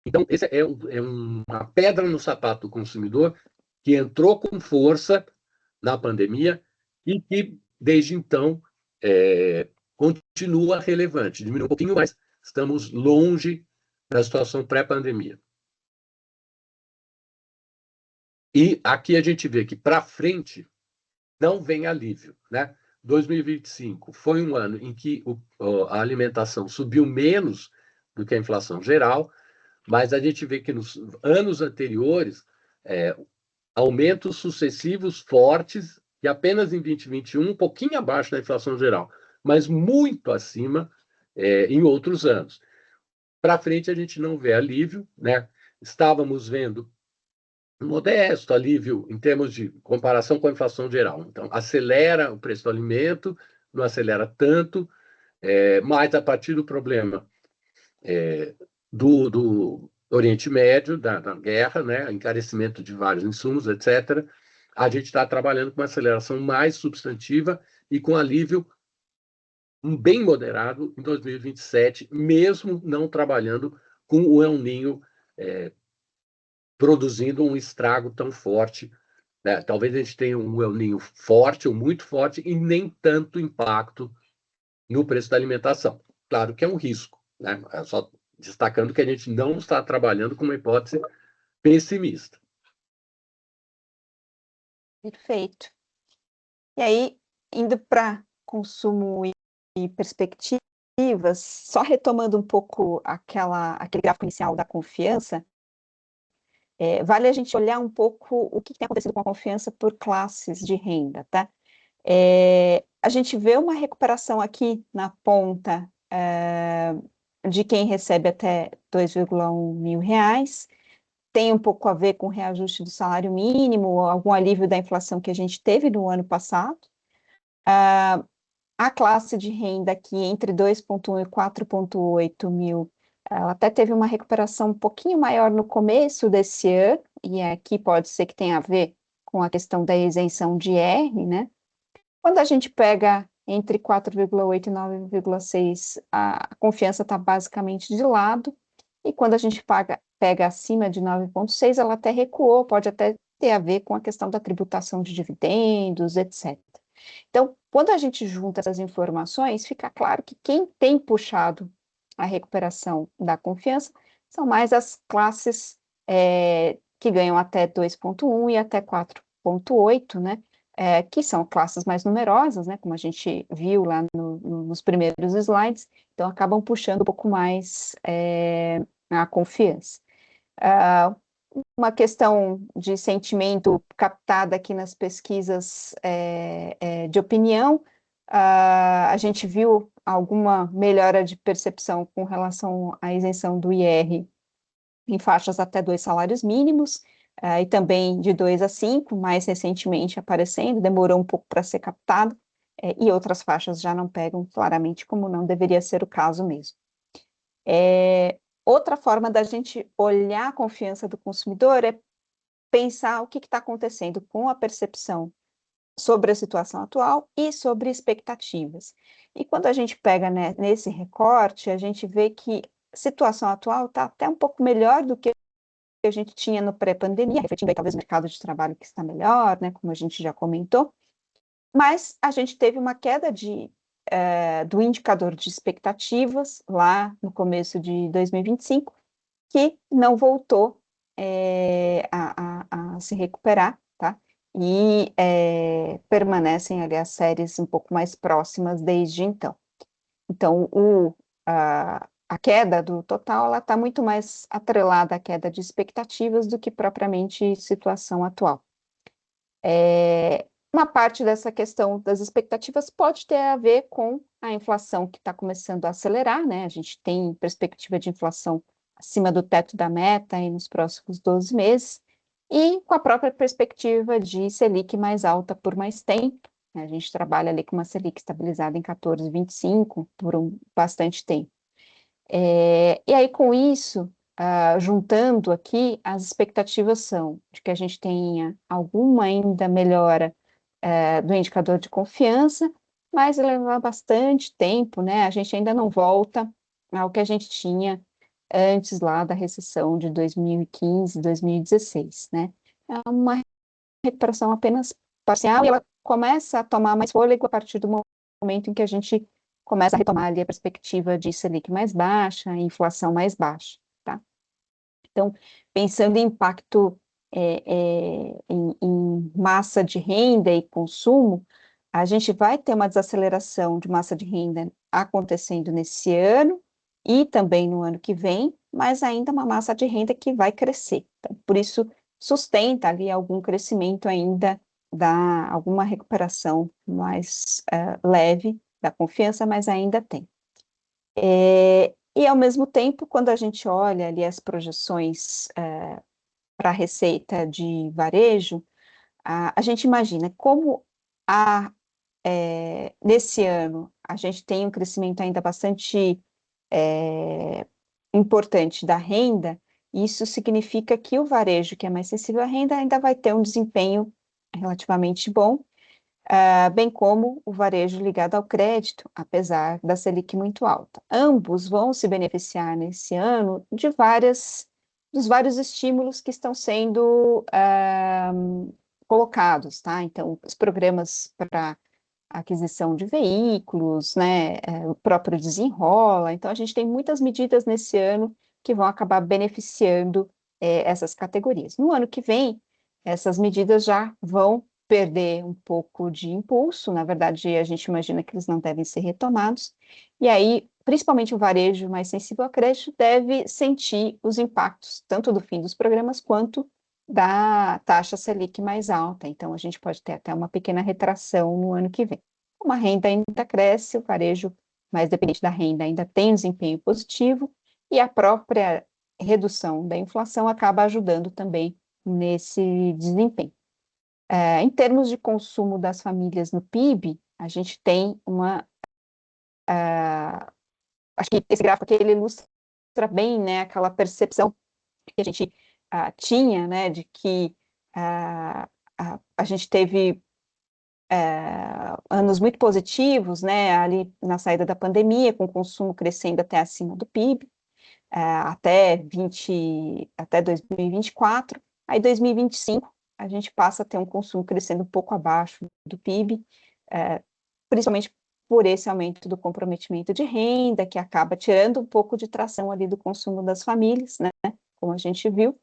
Então, esse é uma pedra no sapato do consumidor que entrou com força na pandemia e que, desde então, continua relevante. Diminuiu um pouquinho, mas estamos longe da situação pré-pandemia. E aqui a gente vê que, para frente, não vem alívio, né? 2025 foi um ano em que a alimentação subiu menos do que a inflação geral, mas a gente vê que nos anos anteriores, aumentos sucessivos fortes, e apenas em 2021, um pouquinho abaixo da inflação geral, mas muito acima em outros anos. Para frente, a gente não vê alívio, né? Estávamos vendo um modesto alívio em termos de comparação com a inflação geral. Então, acelera o preço do alimento, não acelera tanto, mas a partir do problema do Oriente Médio, da guerra, né, encarecimento de vários insumos, etc., a gente está trabalhando com uma aceleração mais substantiva e com alívio bem moderado em 2027, mesmo não trabalhando com o El Niño produzindo um estrago tão forte, né? Talvez a gente tenha um El Niño forte ou muito forte e nem tanto impacto no preço da alimentação. Claro que é um risco, né? Só destacando que a gente não está trabalhando com uma hipótese pessimista. Perfeito. E aí, indo para consumo e perspectivas, só retomando um pouco aquele gráfico inicial da confiança, vale a gente olhar um pouco o que tem acontecido com a confiança por classes de renda, tá? A gente vê uma recuperação aqui na ponta de quem recebe até 2,1 mil reais, tem um pouco a ver com o reajuste do salário mínimo, algum alívio da inflação que a gente teve no ano passado. A classe de renda aqui entre 2,1 e 4,8 mil, ela até teve uma recuperação um pouquinho maior no começo desse ano, e aqui pode ser que tenha a ver com a questão da isenção de R, né? Quando a gente pega entre 4,8 e 9,6, a confiança está basicamente de lado, e quando a gente pega acima de 9,6, ela até recuou, pode até ter a ver com a questão da tributação de dividendos, etc. Então, quando a gente junta essas informações, fica claro que quem tem puxado a recuperação da confiança são mais as classes que ganham até 2,1 e até 4,8, né? Que são classes mais numerosas, né? Como a gente viu lá nos primeiros slides, então acabam puxando um pouco mais a confiança. Uma questão de sentimento captada aqui nas pesquisas de opinião, a gente viu alguma melhora de percepção com relação à isenção do IR em faixas até 2 salários mínimos, e também de 2 a 5, mais recentemente aparecendo, demorou um pouco para ser captado, e outras faixas já não pegam claramente, como não deveria ser o caso mesmo. Outra forma da gente olhar a confiança do consumidor é pensar o que está acontecendo com a percepção sobre a situação atual e sobre expectativas. E quando a gente pega nesse recorte, a gente vê que a situação atual está até um pouco melhor do que a gente tinha no pré-pandemia, refletindo aí talvez o mercado de trabalho que está melhor, né, como a gente já comentou, mas a gente teve uma queda do indicador de expectativas lá no começo de 2025, que não voltou a se recuperar, tá? E permanecem ali as séries um pouco mais próximas desde então. Então, a queda do total, ela está muito mais atrelada à queda de expectativas do que propriamente situação atual. Uma parte dessa questão das expectativas pode ter a ver com a inflação que está começando a acelerar, né? A gente tem perspectiva de inflação acima do teto da meta aí nos próximos 12 meses, e com a própria perspectiva de Selic mais alta por mais tempo, né? A gente trabalha ali com uma Selic estabilizada em 14,25 por bastante tempo. E aí, com isso, juntando aqui, as expectativas são de que a gente tenha alguma ainda melhora do indicador de confiança, mas vai levar bastante tempo, né? A gente ainda não volta ao que a gente tinha antes lá da recessão de 2015, 2016, né? É uma recuperação apenas parcial e ela começa a tomar mais fôlego a partir do momento em que a gente começa a retomar ali a perspectiva de Selic mais baixa, inflação mais baixa, tá? Então, pensando em impacto em massa de renda e consumo, a gente vai ter uma desaceleração de massa de renda acontecendo nesse ano e também no ano que vem, mas ainda uma massa de renda que vai crescer. Então, por isso, sustenta ali algum crescimento ainda, dá alguma recuperação mais leve da confiança, mas ainda tem. E, ao mesmo tempo, quando a gente olha ali as projeções para a receita de varejo, a gente imagina como nesse ano a gente tem um crescimento ainda bastante importante da renda, isso significa que o varejo, que é mais sensível à renda, ainda vai ter um desempenho relativamente bom, bem como o varejo ligado ao crédito, apesar da Selic muito alta. Ambos vão se beneficiar nesse ano dos vários estímulos que estão sendo colocados, tá? Então, os programas para aquisição de veículos, né, o próprio desenrola. Então, a gente tem muitas medidas nesse ano que vão acabar beneficiando essas categorias. No ano que vem, essas medidas já vão perder um pouco de impulso, na verdade, a gente imagina que eles não devem ser retomados, e aí, principalmente o varejo mais sensível a crédito deve sentir os impactos, tanto do fim dos programas, quanto da taxa Selic mais alta, então a gente pode ter até uma pequena retração no ano que vem. Como a renda ainda cresce, o varejo mais dependente da renda ainda tem um desempenho positivo, e a própria redução da inflação acaba ajudando também nesse desempenho. Em termos de consumo das famílias no PIB, a gente tem acho que esse gráfico aqui, ele ilustra bem, né, aquela percepção que a gente tinha, né, de que a gente teve anos muito positivos, né, ali na saída da pandemia, com o consumo crescendo até acima do PIB, até 2024, aí 2025 a gente passa a ter um consumo crescendo um pouco abaixo do PIB, principalmente por esse aumento do comprometimento de renda, que acaba tirando um pouco de tração ali do consumo das famílias, né, como a gente viu.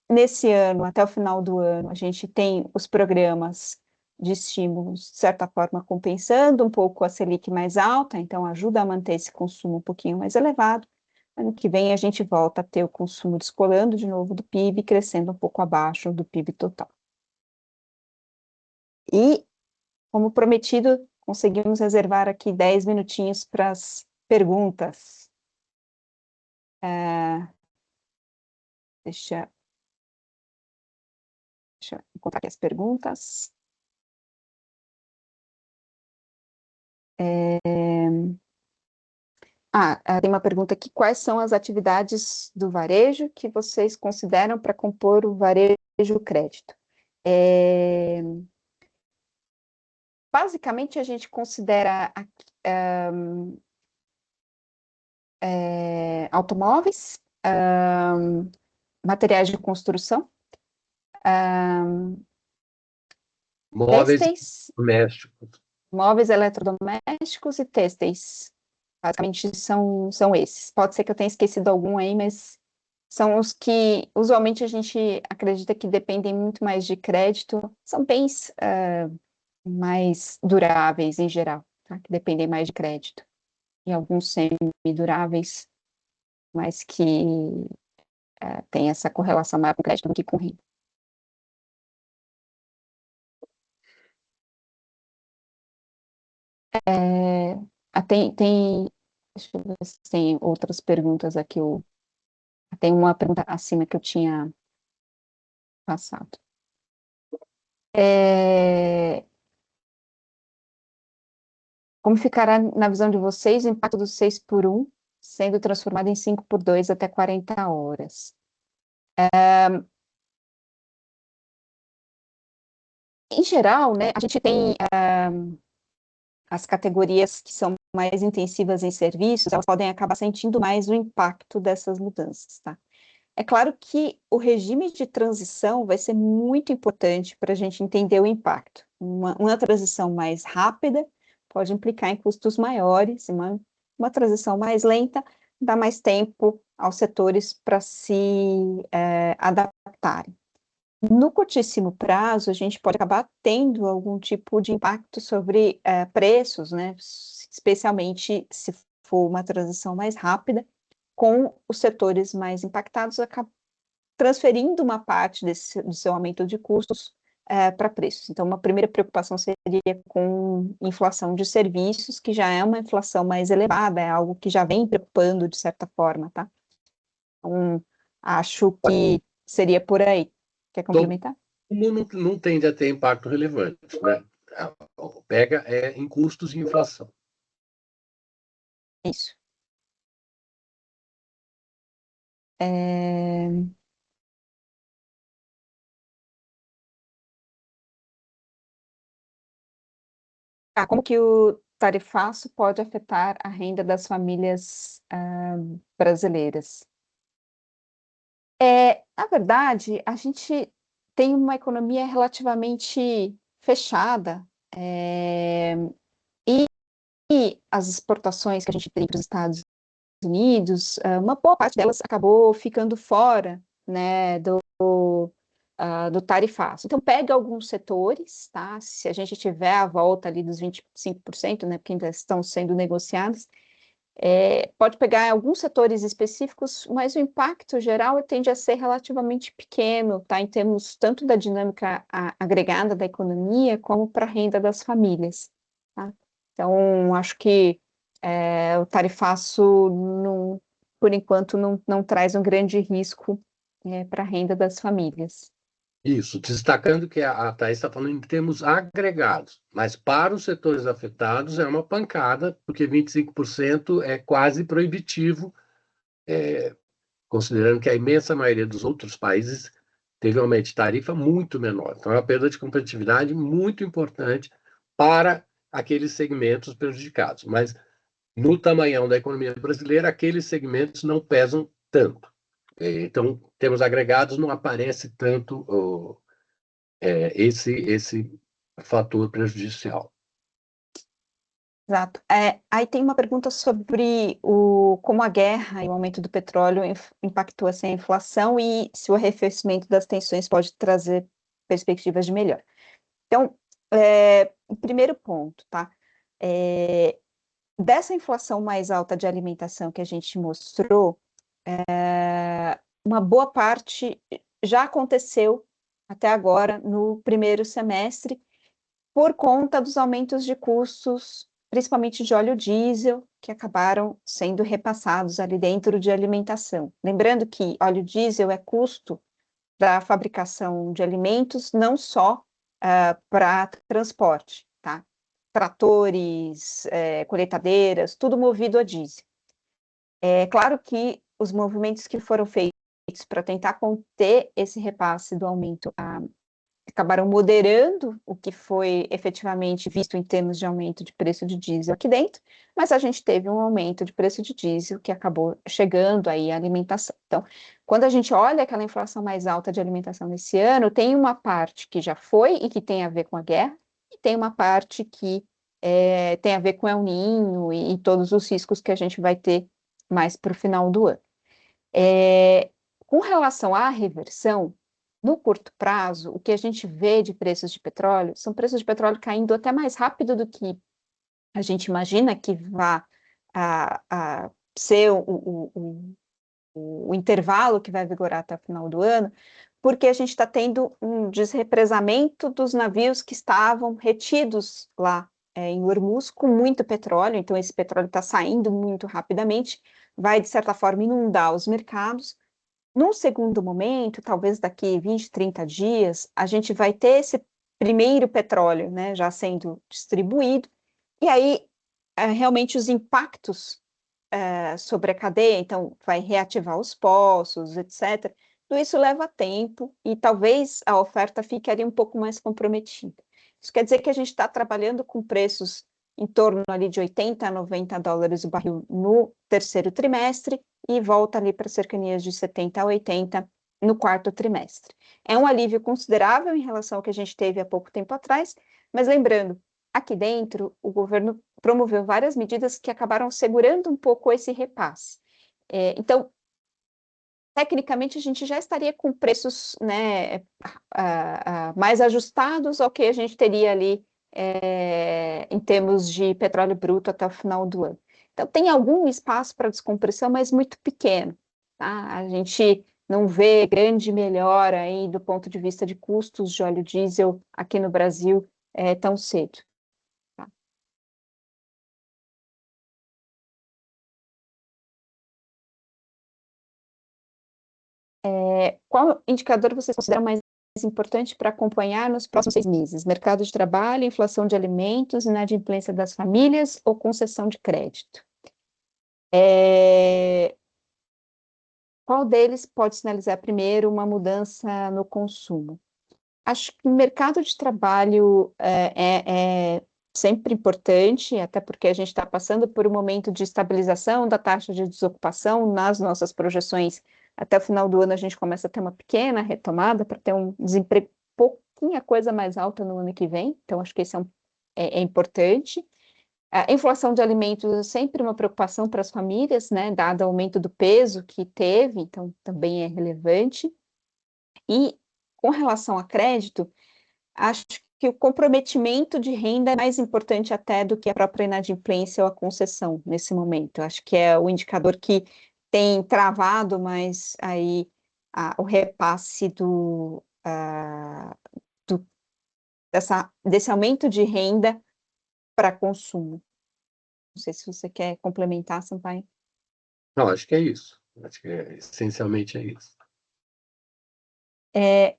Nesse ano, até o final do ano, a gente tem os programas de estímulos, de certa forma, compensando um pouco a Selic mais alta, então ajuda a manter esse consumo um pouquinho mais elevado. Ano que vem a gente volta a ter o consumo descolando de novo do PIB, crescendo um pouco abaixo do PIB total. E, como prometido, conseguimos reservar aqui 10 minutinhos para as perguntas. Deixa eu encontrar aqui as perguntas. Tem uma pergunta aqui: quais são as atividades do varejo que vocês consideram para compor o varejo crédito? Basicamente, a gente considera automóveis, materiais de construção, Móveis têxteis, domésticos. móveis eletrodomésticos e têxteis. Basicamente são esses. Pode ser que eu tenha esquecido algum aí, mas são os que usualmente a gente acredita que dependem muito mais de crédito. São bens mais duráveis em geral, tá? Que dependem mais de crédito. E alguns semi-duráveis, mas que tem essa correlação maior com crédito do que com renda. Deixa eu ver se tem outras perguntas aqui. Tem uma pergunta acima que eu tinha passado. Como ficará, na visão de vocês, o impacto do 6 por 1 sendo transformado em 5 por 2 até 40 horas? Em geral, né, a gente tem as categorias que são mais intensivas em serviços, elas podem acabar sentindo mais o impacto dessas mudanças, tá? É claro que o regime de transição vai ser muito importante para a gente entender o impacto. Uma transição mais rápida pode implicar em custos maiores, uma transição mais lenta dá mais tempo aos setores para se adaptarem. No curtíssimo prazo, a gente pode acabar tendo algum tipo de impacto sobre preços, né? Especialmente se for uma transição mais rápida, com os setores mais impactados transferindo uma parte do seu aumento de custos para preços. Então, uma primeira preocupação seria com inflação de serviços, que já é uma inflação mais elevada, é algo que já vem preocupando de certa forma, tá? Então, acho que seria por aí. Quer complementar? Não tende a ter impacto relevante, né? Pega em custos e inflação. Isso. Como que o tarifaço pode afetar a renda das famílias brasileiras? Na verdade, a gente tem uma economia relativamente fechada, e as exportações que a gente tem para os Estados Unidos, uma boa parte delas acabou ficando fora, né, do tarifaço. Então, pega alguns setores, tá? Se a gente tiver a volta ali dos 25%, né, porque ainda estão sendo negociados, pode pegar alguns setores específicos, mas o impacto geral tende a ser relativamente pequeno, tá? Em termos tanto da dinâmica agregada da economia, como para a renda das famílias, tá? Então, acho que o tarifaço, por enquanto, não traz um grande risco para a renda das famílias. Isso, destacando que a Thais está falando em termos agregados, mas para os setores afetados é uma pancada, porque 25% é quase proibitivo, considerando que a imensa maioria dos outros países teve um aumento de tarifa muito menor. Então, é uma perda de competitividade muito importante para aqueles segmentos prejudicados. Mas, no tamanhão da economia brasileira, aqueles segmentos não pesam tanto. Então, temos agregados, não aparece tanto esse fator prejudicial. Exato. Aí tem uma pergunta sobre como a guerra e o aumento do petróleo impactou assim, a inflação e se o arrefecimento das tensões pode trazer perspectivas de melhor. Então, o primeiro ponto, tá? Dessa inflação mais alta de alimentação que a gente mostrou, uma boa parte já aconteceu até agora no primeiro semestre por conta dos aumentos de custos, principalmente de óleo diesel, que acabaram sendo repassados ali dentro de alimentação. Lembrando que óleo diesel é custo da fabricação de alimentos, não só para transporte, tá? Tratores, colheitadeiras, tudo movido a diesel. É claro que os movimentos que foram feitos para tentar conter esse repasse do aumento acabaram moderando o que foi efetivamente visto em termos de aumento de preço de diesel aqui dentro, mas a gente teve um aumento de preço de diesel que acabou chegando aí à alimentação. Então, quando a gente olha aquela inflação mais alta de alimentação nesse ano, tem uma parte que já foi e que tem a ver com a guerra, e tem uma parte que tem a ver com o El Niño e todos os riscos que a gente vai ter mais para o final do ano. Com relação à reversão, no curto prazo, o que a gente vê de preços de petróleo são preços de petróleo caindo até mais rápido do que a gente imagina que vá ser o intervalo que vai vigorar até o final do ano, porque a gente está tendo um desrepresamento dos navios que estavam retidos lá em Hormuz com muito petróleo, então esse petróleo está saindo muito rapidamente, vai, de certa forma, inundar os mercados. Num segundo momento, talvez daqui 20, 30 dias, a gente vai ter esse primeiro petróleo, né, já sendo distribuído, e aí realmente os impactos sobre a cadeia, então vai reativar os poços, etc. Tudo isso leva tempo e talvez a oferta fique ali um pouco mais comprometida. Isso quer dizer que a gente está trabalhando com preços em torno ali de 80 a 90 dólares o barril no terceiro trimestre e volta ali para cercanias de 70 a 80 no quarto trimestre. É um alívio considerável em relação ao que a gente teve há pouco tempo atrás, mas lembrando, aqui dentro o governo promoveu várias medidas que acabaram segurando um pouco esse repasse. Então, tecnicamente, a gente já estaria com preços, né, mais ajustados ao que a gente teria ali em termos de petróleo bruto até o final do ano. Então, tem algum espaço para descompressão, mas muito pequeno, tá? A gente não vê grande melhora aí do ponto de vista de custos de óleo diesel aqui no Brasil tão cedo. Tá? Qual indicador vocês consideram mais importante para acompanhar nos próximos 6 meses? Mercado de trabalho, inflação de alimentos, inadimplência das famílias ou concessão de crédito? Qual deles pode sinalizar primeiro uma mudança no consumo? Acho que o mercado de trabalho é sempre importante, até porque a gente está passando por um momento de estabilização da taxa de desocupação nas nossas projeções. Até o final do ano a gente começa a ter uma pequena retomada para ter um desemprego pouquinha coisa mais alta no ano que vem, então acho que esse é importante. A inflação de alimentos é sempre uma preocupação para as famílias, né, dado o aumento do peso que teve, então também é relevante. E com relação a crédito, acho que o comprometimento de renda é mais importante até do que a própria inadimplência ou a concessão nesse momento. Acho que é o indicador que tem travado mais aí o repasse desse aumento de renda para consumo. Não sei se você quer complementar, Sampaio. Não, acho que é isso. Acho que essencialmente é isso.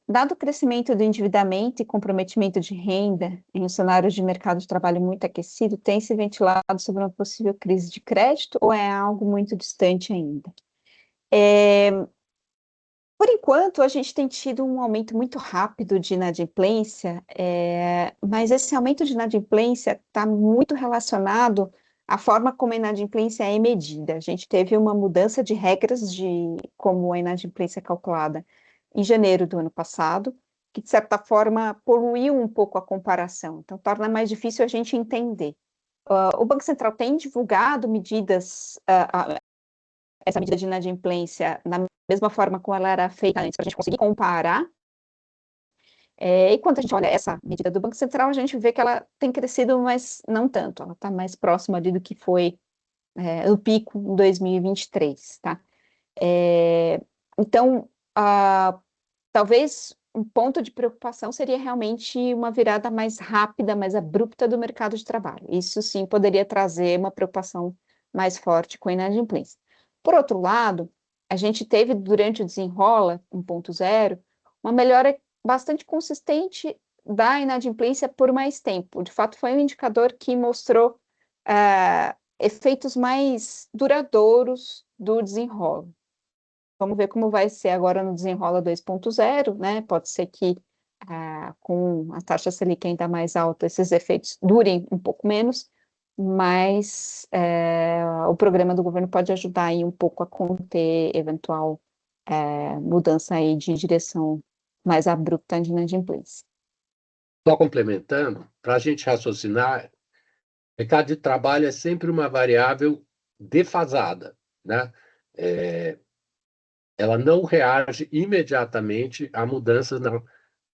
Dado o crescimento do endividamento e comprometimento de renda em um cenário de mercado de trabalho muito aquecido, tem se ventilado sobre uma possível crise de crédito ou é algo muito distante ainda? Por enquanto, a gente tem tido um aumento muito rápido de inadimplência, mas esse aumento de inadimplência está muito relacionado à forma como a inadimplência é medida. A gente teve uma mudança de regras de como a inadimplência é calculada em janeiro do ano passado, que, de certa forma, poluiu um pouco a comparação, então torna mais difícil a gente entender. O Banco Central tem divulgado medidas, essa medida de inadimplência, na mesma forma como ela era feita antes, para a gente conseguir comparar. E quando a gente olha essa medida do Banco Central, a gente vê que ela tem crescido, mas não tanto, ela está mais próxima ali do que foi o pico em 2023, tá? Então, talvez um ponto de preocupação seria realmente uma virada mais rápida, mais abrupta do mercado de trabalho. Isso sim poderia trazer uma preocupação mais forte com a inadimplência. Por outro lado, a gente teve durante o Desenrola 1.0 uma melhora bastante consistente da inadimplência por mais tempo. De fato, foi um indicador que mostrou efeitos mais duradouros do Desenrola. Vamos ver como vai ser agora no Desenrola 2.0, né? Pode ser que com a taxa Selic ainda mais alta, esses efeitos durem um pouco menos, mas o programa do governo pode ajudar aí um pouco a conter eventual mudança aí de direção mais abrupta de inadimplência. Só complementando, para a gente raciocinar, mercado de trabalho é sempre uma variável defasada, né? Ela não reage imediatamente a mudanças na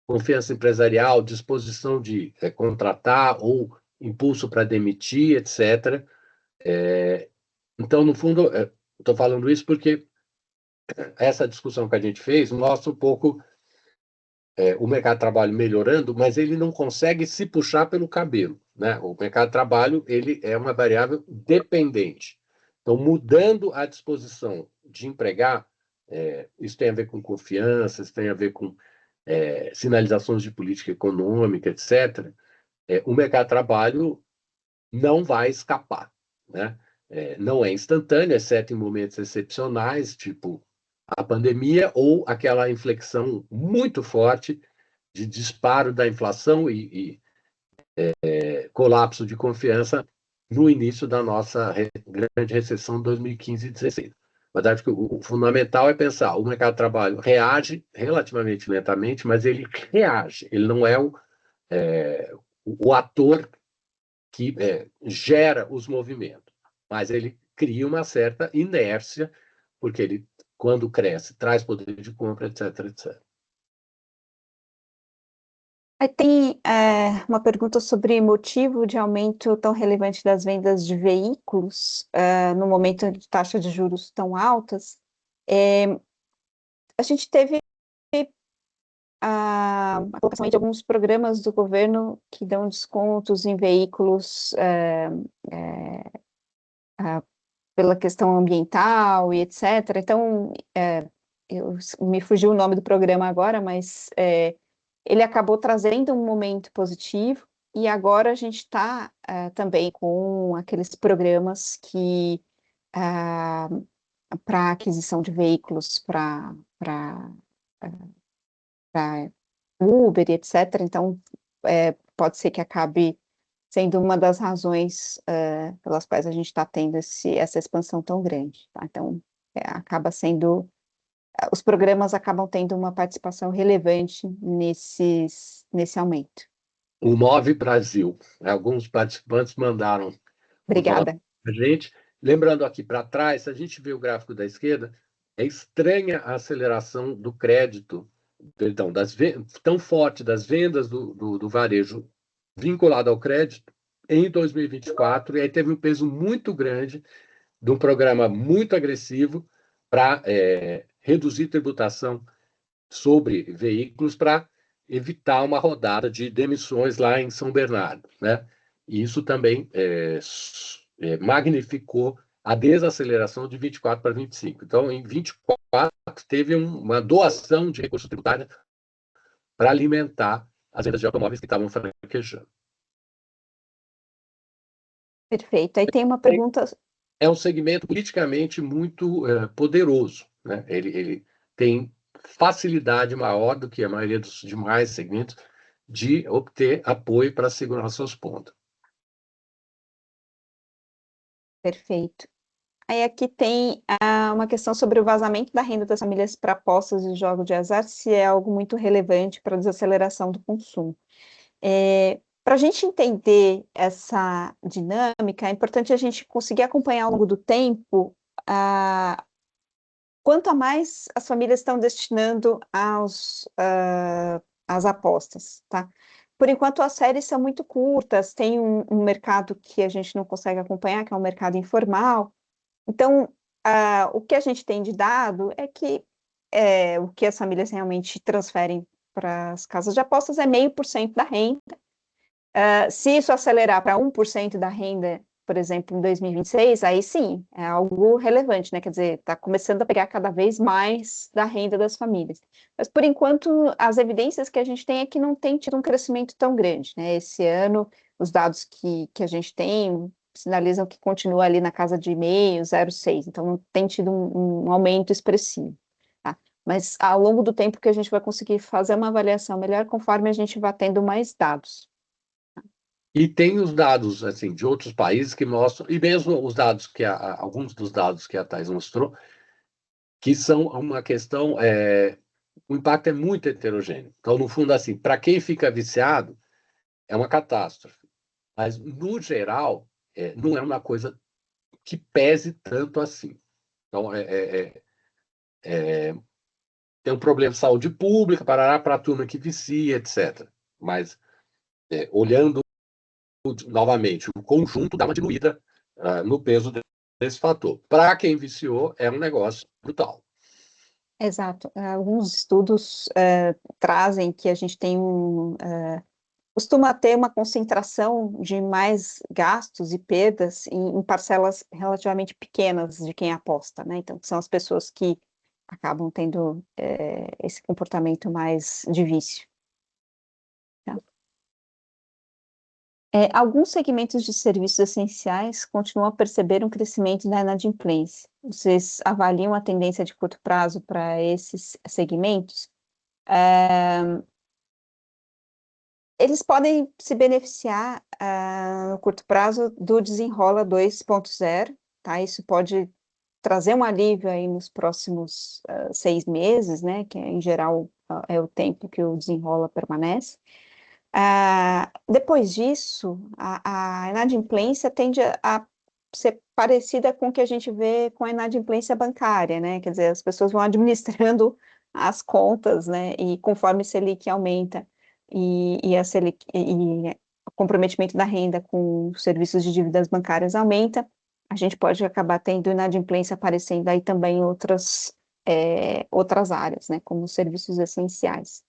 confiança empresarial, disposição de contratar ou impulso para demitir, etc. Então, no fundo, estou falando isso porque essa discussão que a gente fez mostra um pouco o mercado de trabalho melhorando, mas ele não consegue se puxar pelo cabelo, né? O mercado de trabalho ele é uma variável dependente. Então, mudando a disposição de empregar, isso tem a ver com confiança, isso tem a ver com sinalizações de política econômica, etc., o mercado de trabalho não vai escapar, né? Não é instantâneo, exceto em momentos excepcionais, tipo a pandemia ou aquela inflexão muito forte de disparo da inflação e colapso de confiança no início da nossa grande recessão de 2015 e 2016. Mas acho que o fundamental é pensar, o mercado de trabalho reage relativamente lentamente, mas ele reage, ele não é o ator que gera os movimentos, mas ele cria uma certa inércia, porque ele, quando cresce, traz poder de compra, etc, etc. Aí tem uma pergunta sobre motivo de aumento tão relevante das vendas de veículos no momento de taxa de juros tão altas. A gente teve a colocação aí de alguns programas do governo que dão descontos em veículos pela questão ambiental e etc. Então, me fugiu o nome do programa agora, mas ele acabou trazendo um momento positivo, e agora a gente está também com aqueles programas que para aquisição de veículos para Uber e etc. Então, pode ser que acabe sendo uma das razões pelas quais a gente está tendo essa expansão tão grande. Tá? Então, acaba sendo os programas acabam tendo uma participação relevante nesse aumento. O Move Brasil, alguns participantes mandaram o nome Obrigada. para a gente. Lembrando aqui para trás, se a gente vê o gráfico da esquerda, é estranha a aceleração do crédito, perdão, tão forte das vendas do varejo vinculado ao crédito em 2024, e aí teve um peso muito grande de um programa muito agressivo para reduzir tributação sobre veículos para evitar uma rodada de demissões lá em São Bernardo, né? E isso também magnificou a desaceleração de 24 para 25. Então, em 24, teve uma doação de recursos tributários para alimentar as vendas de automóveis que estavam fraquejando. Perfeito. Aí tem uma pergunta. É um segmento politicamente muito poderoso, né? Ele tem facilidade maior do que a maioria dos demais segmentos de obter apoio para segurar seus pontos. Perfeito. Aí aqui tem uma questão sobre o vazamento da renda das famílias para apostas e jogos de azar, se é algo muito relevante para a desaceleração do consumo. Para a gente entender essa dinâmica, é importante a gente conseguir acompanhar ao longo do tempo quanto a mais as famílias estão destinando às apostas, tá? Por enquanto, as séries são muito curtas, tem um mercado que a gente não consegue acompanhar, que é um mercado informal. Então, o que a gente tem de dado é que o que as famílias realmente transferem para as casas de apostas é 0,5% da renda. Se isso acelerar para 1% da renda, por exemplo, em 2026, aí sim, é algo relevante, né? Quer dizer, está começando a pegar cada vez mais da renda das famílias. Mas, por enquanto, as evidências que a gente tem é que não tem tido um crescimento tão grande, né? Esse ano, os dados que a gente tem sinalizam que continua ali na casa de 0,5, 0,6, então não tem tido um aumento expressivo, tá? Mas ao longo do tempo que a gente vai conseguir fazer uma avaliação melhor conforme a gente vai tendo mais dados. E tem os dados assim de outros países que mostram, e mesmo os dados alguns dos dados que a Thais mostrou, que são uma questão, o impacto é muito heterogêneo. Então, no fundo, assim, para quem fica viciado, é uma catástrofe. Mas, no geral, não é uma coisa que pese tanto assim. Então, tem um problema de saúde pública, para a turma que vicia, etc. Mas, olhando novamente, o conjunto dá uma diminuída no peso desse fator. Para quem viciou, é um negócio brutal. Exato. Alguns estudos trazem que a gente tem costuma ter uma concentração de mais gastos e perdas em parcelas relativamente pequenas de quem aposta, né? Então, são as pessoas que acabam tendo esse comportamento mais de vício. Tá? Alguns segmentos de serviços essenciais continuam a perceber um crescimento da inadimplência. Vocês avaliam a tendência de curto prazo para esses segmentos? Eles podem se beneficiar no curto prazo do Desenrola 2.0, tá? Isso pode trazer um alívio aí nos próximos 6 meses, né? Que em geral é o tempo que o Desenrola permanece. Depois disso, a inadimplência tende a ser parecida com o que a gente vê com a inadimplência bancária, né? Quer dizer, as pessoas vão administrando as contas, né? E conforme a Selic aumenta e a Selic, e o comprometimento da renda com serviços de dívidas bancárias aumenta, a gente pode acabar tendo inadimplência aparecendo aí também em outras áreas, né? Como serviços essenciais.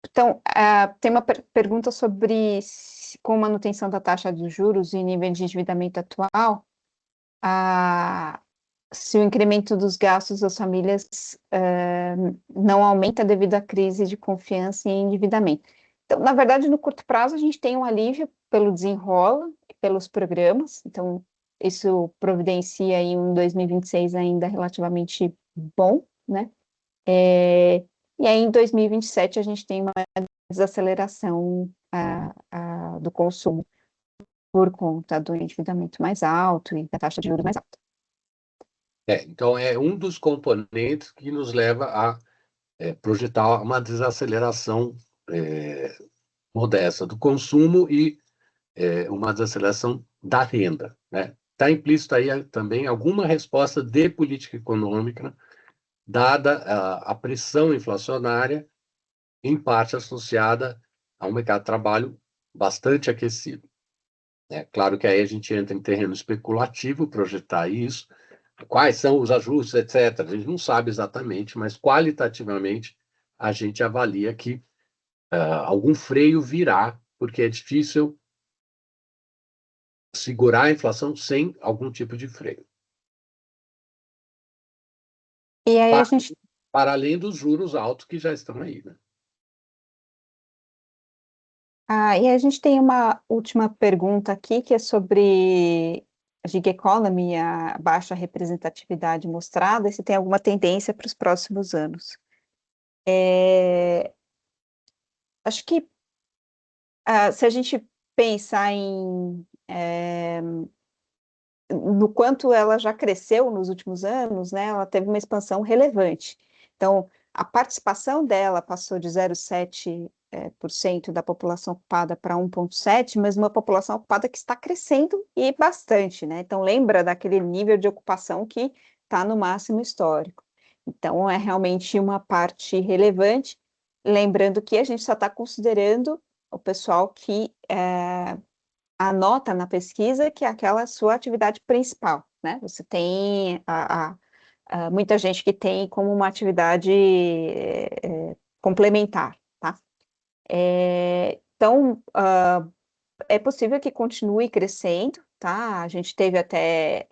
Então, tem uma pergunta sobre com a manutenção da taxa de juros e nível de endividamento atual, se o incremento dos gastos das famílias não aumenta devido à crise de confiança e endividamento. Então, na verdade, no curto prazo, a gente tem um alívio pelo Desenrola, pelos programas, então, isso providencia aí um 2026 ainda relativamente bom, né? E aí, em 2027, a gente tem uma desaceleração do consumo por conta do endividamento mais alto e da taxa de juros mais alta. Então, é um dos componentes que nos leva a projetar uma desaceleração modesta do consumo e uma desaceleração da renda, né? Está implícito aí também alguma resposta de política econômica, dada a pressão inflacionária, em parte associada a um mercado de trabalho bastante aquecido. É claro que aí a gente entra em terreno especulativo, projetar isso, quais são os ajustes, etc. A gente não sabe exatamente, mas qualitativamente a gente avalia que algum freio virá, porque é difícil segurar a inflação sem algum tipo de freio. E aí a gente... Para além dos juros altos que já estão aí, né? e a gente tem uma última pergunta aqui, que é sobre gig economy, a baixa representatividade mostrada, se tem alguma tendência para os próximos anos. Acho que se a gente pensar no quanto ela já cresceu nos últimos anos, né, ela teve uma expansão relevante. Então, a participação dela passou de 0,7% da população ocupada para 1,7%, mas uma população ocupada que está crescendo e bastante, né? Então, lembra daquele nível de ocupação que está no máximo histórico. Então, é realmente uma parte relevante, lembrando que a gente só está considerando o pessoal que anota na pesquisa que é aquela sua atividade principal, né? Você tem muita gente que tem como uma atividade complementar, tá? Então, é possível que continue crescendo, tá? A gente teve até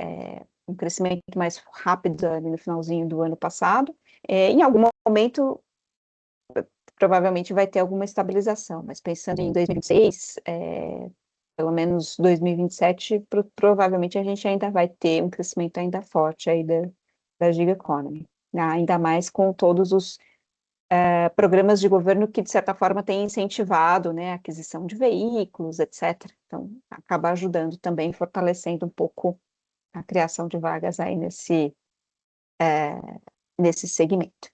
um crescimento mais rápido ali no finalzinho do ano passado. Em algum momento, provavelmente vai ter alguma estabilização, mas pensando em 2026, pelo menos 2027, provavelmente a gente ainda vai ter um crescimento ainda forte aí da gig economy, né? Ainda mais com todos os programas de governo que, de certa forma, têm incentivado, né, a aquisição de veículos, etc. Então, acaba ajudando também, fortalecendo um pouco a criação de vagas aí nesse segmento.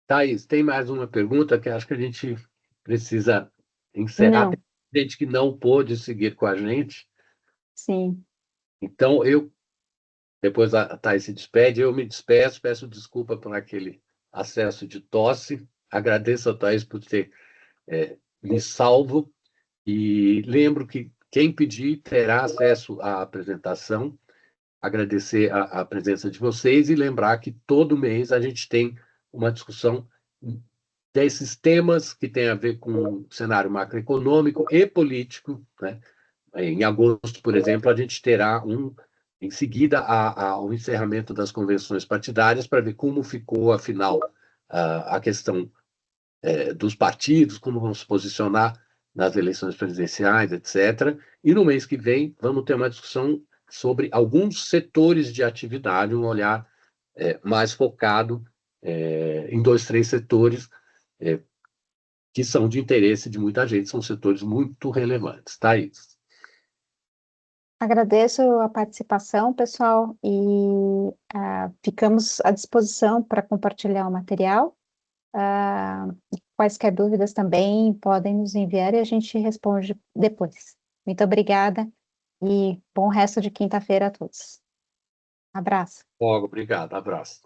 Thaís, tem mais uma pergunta que acho que a gente precisa encerrar. Não, Tem gente que não pôde seguir com a gente, sim. então depois a Thaís se despede, eu me despeço, peço desculpa por aquele acesso de tosse, agradeço a Thaís por ter me salvo e lembro que quem pedir terá acesso à apresentação, agradecer a presença de vocês e lembrar que todo mês a gente tem uma discussão desses temas que têm a ver com o cenário macroeconômico e político, né? Em agosto, por exemplo, a gente terá em seguida ao encerramento das convenções partidárias para ver como ficou, afinal, a questão dos partidos, como vão se posicionar nas eleições presidenciais, etc. E no mês que vem vamos ter uma discussão sobre alguns setores de atividade, um olhar mais focado em 2, 3 setores que são de interesse de muita gente, são setores muito relevantes. Thaís. Agradeço a participação, pessoal, e ficamos à disposição para compartilhar o material. Quaisquer dúvidas também podem nos enviar e a gente responde depois. Muito obrigada e bom resto de quinta-feira a todos. Abraço. Logo, obrigado. Abraço.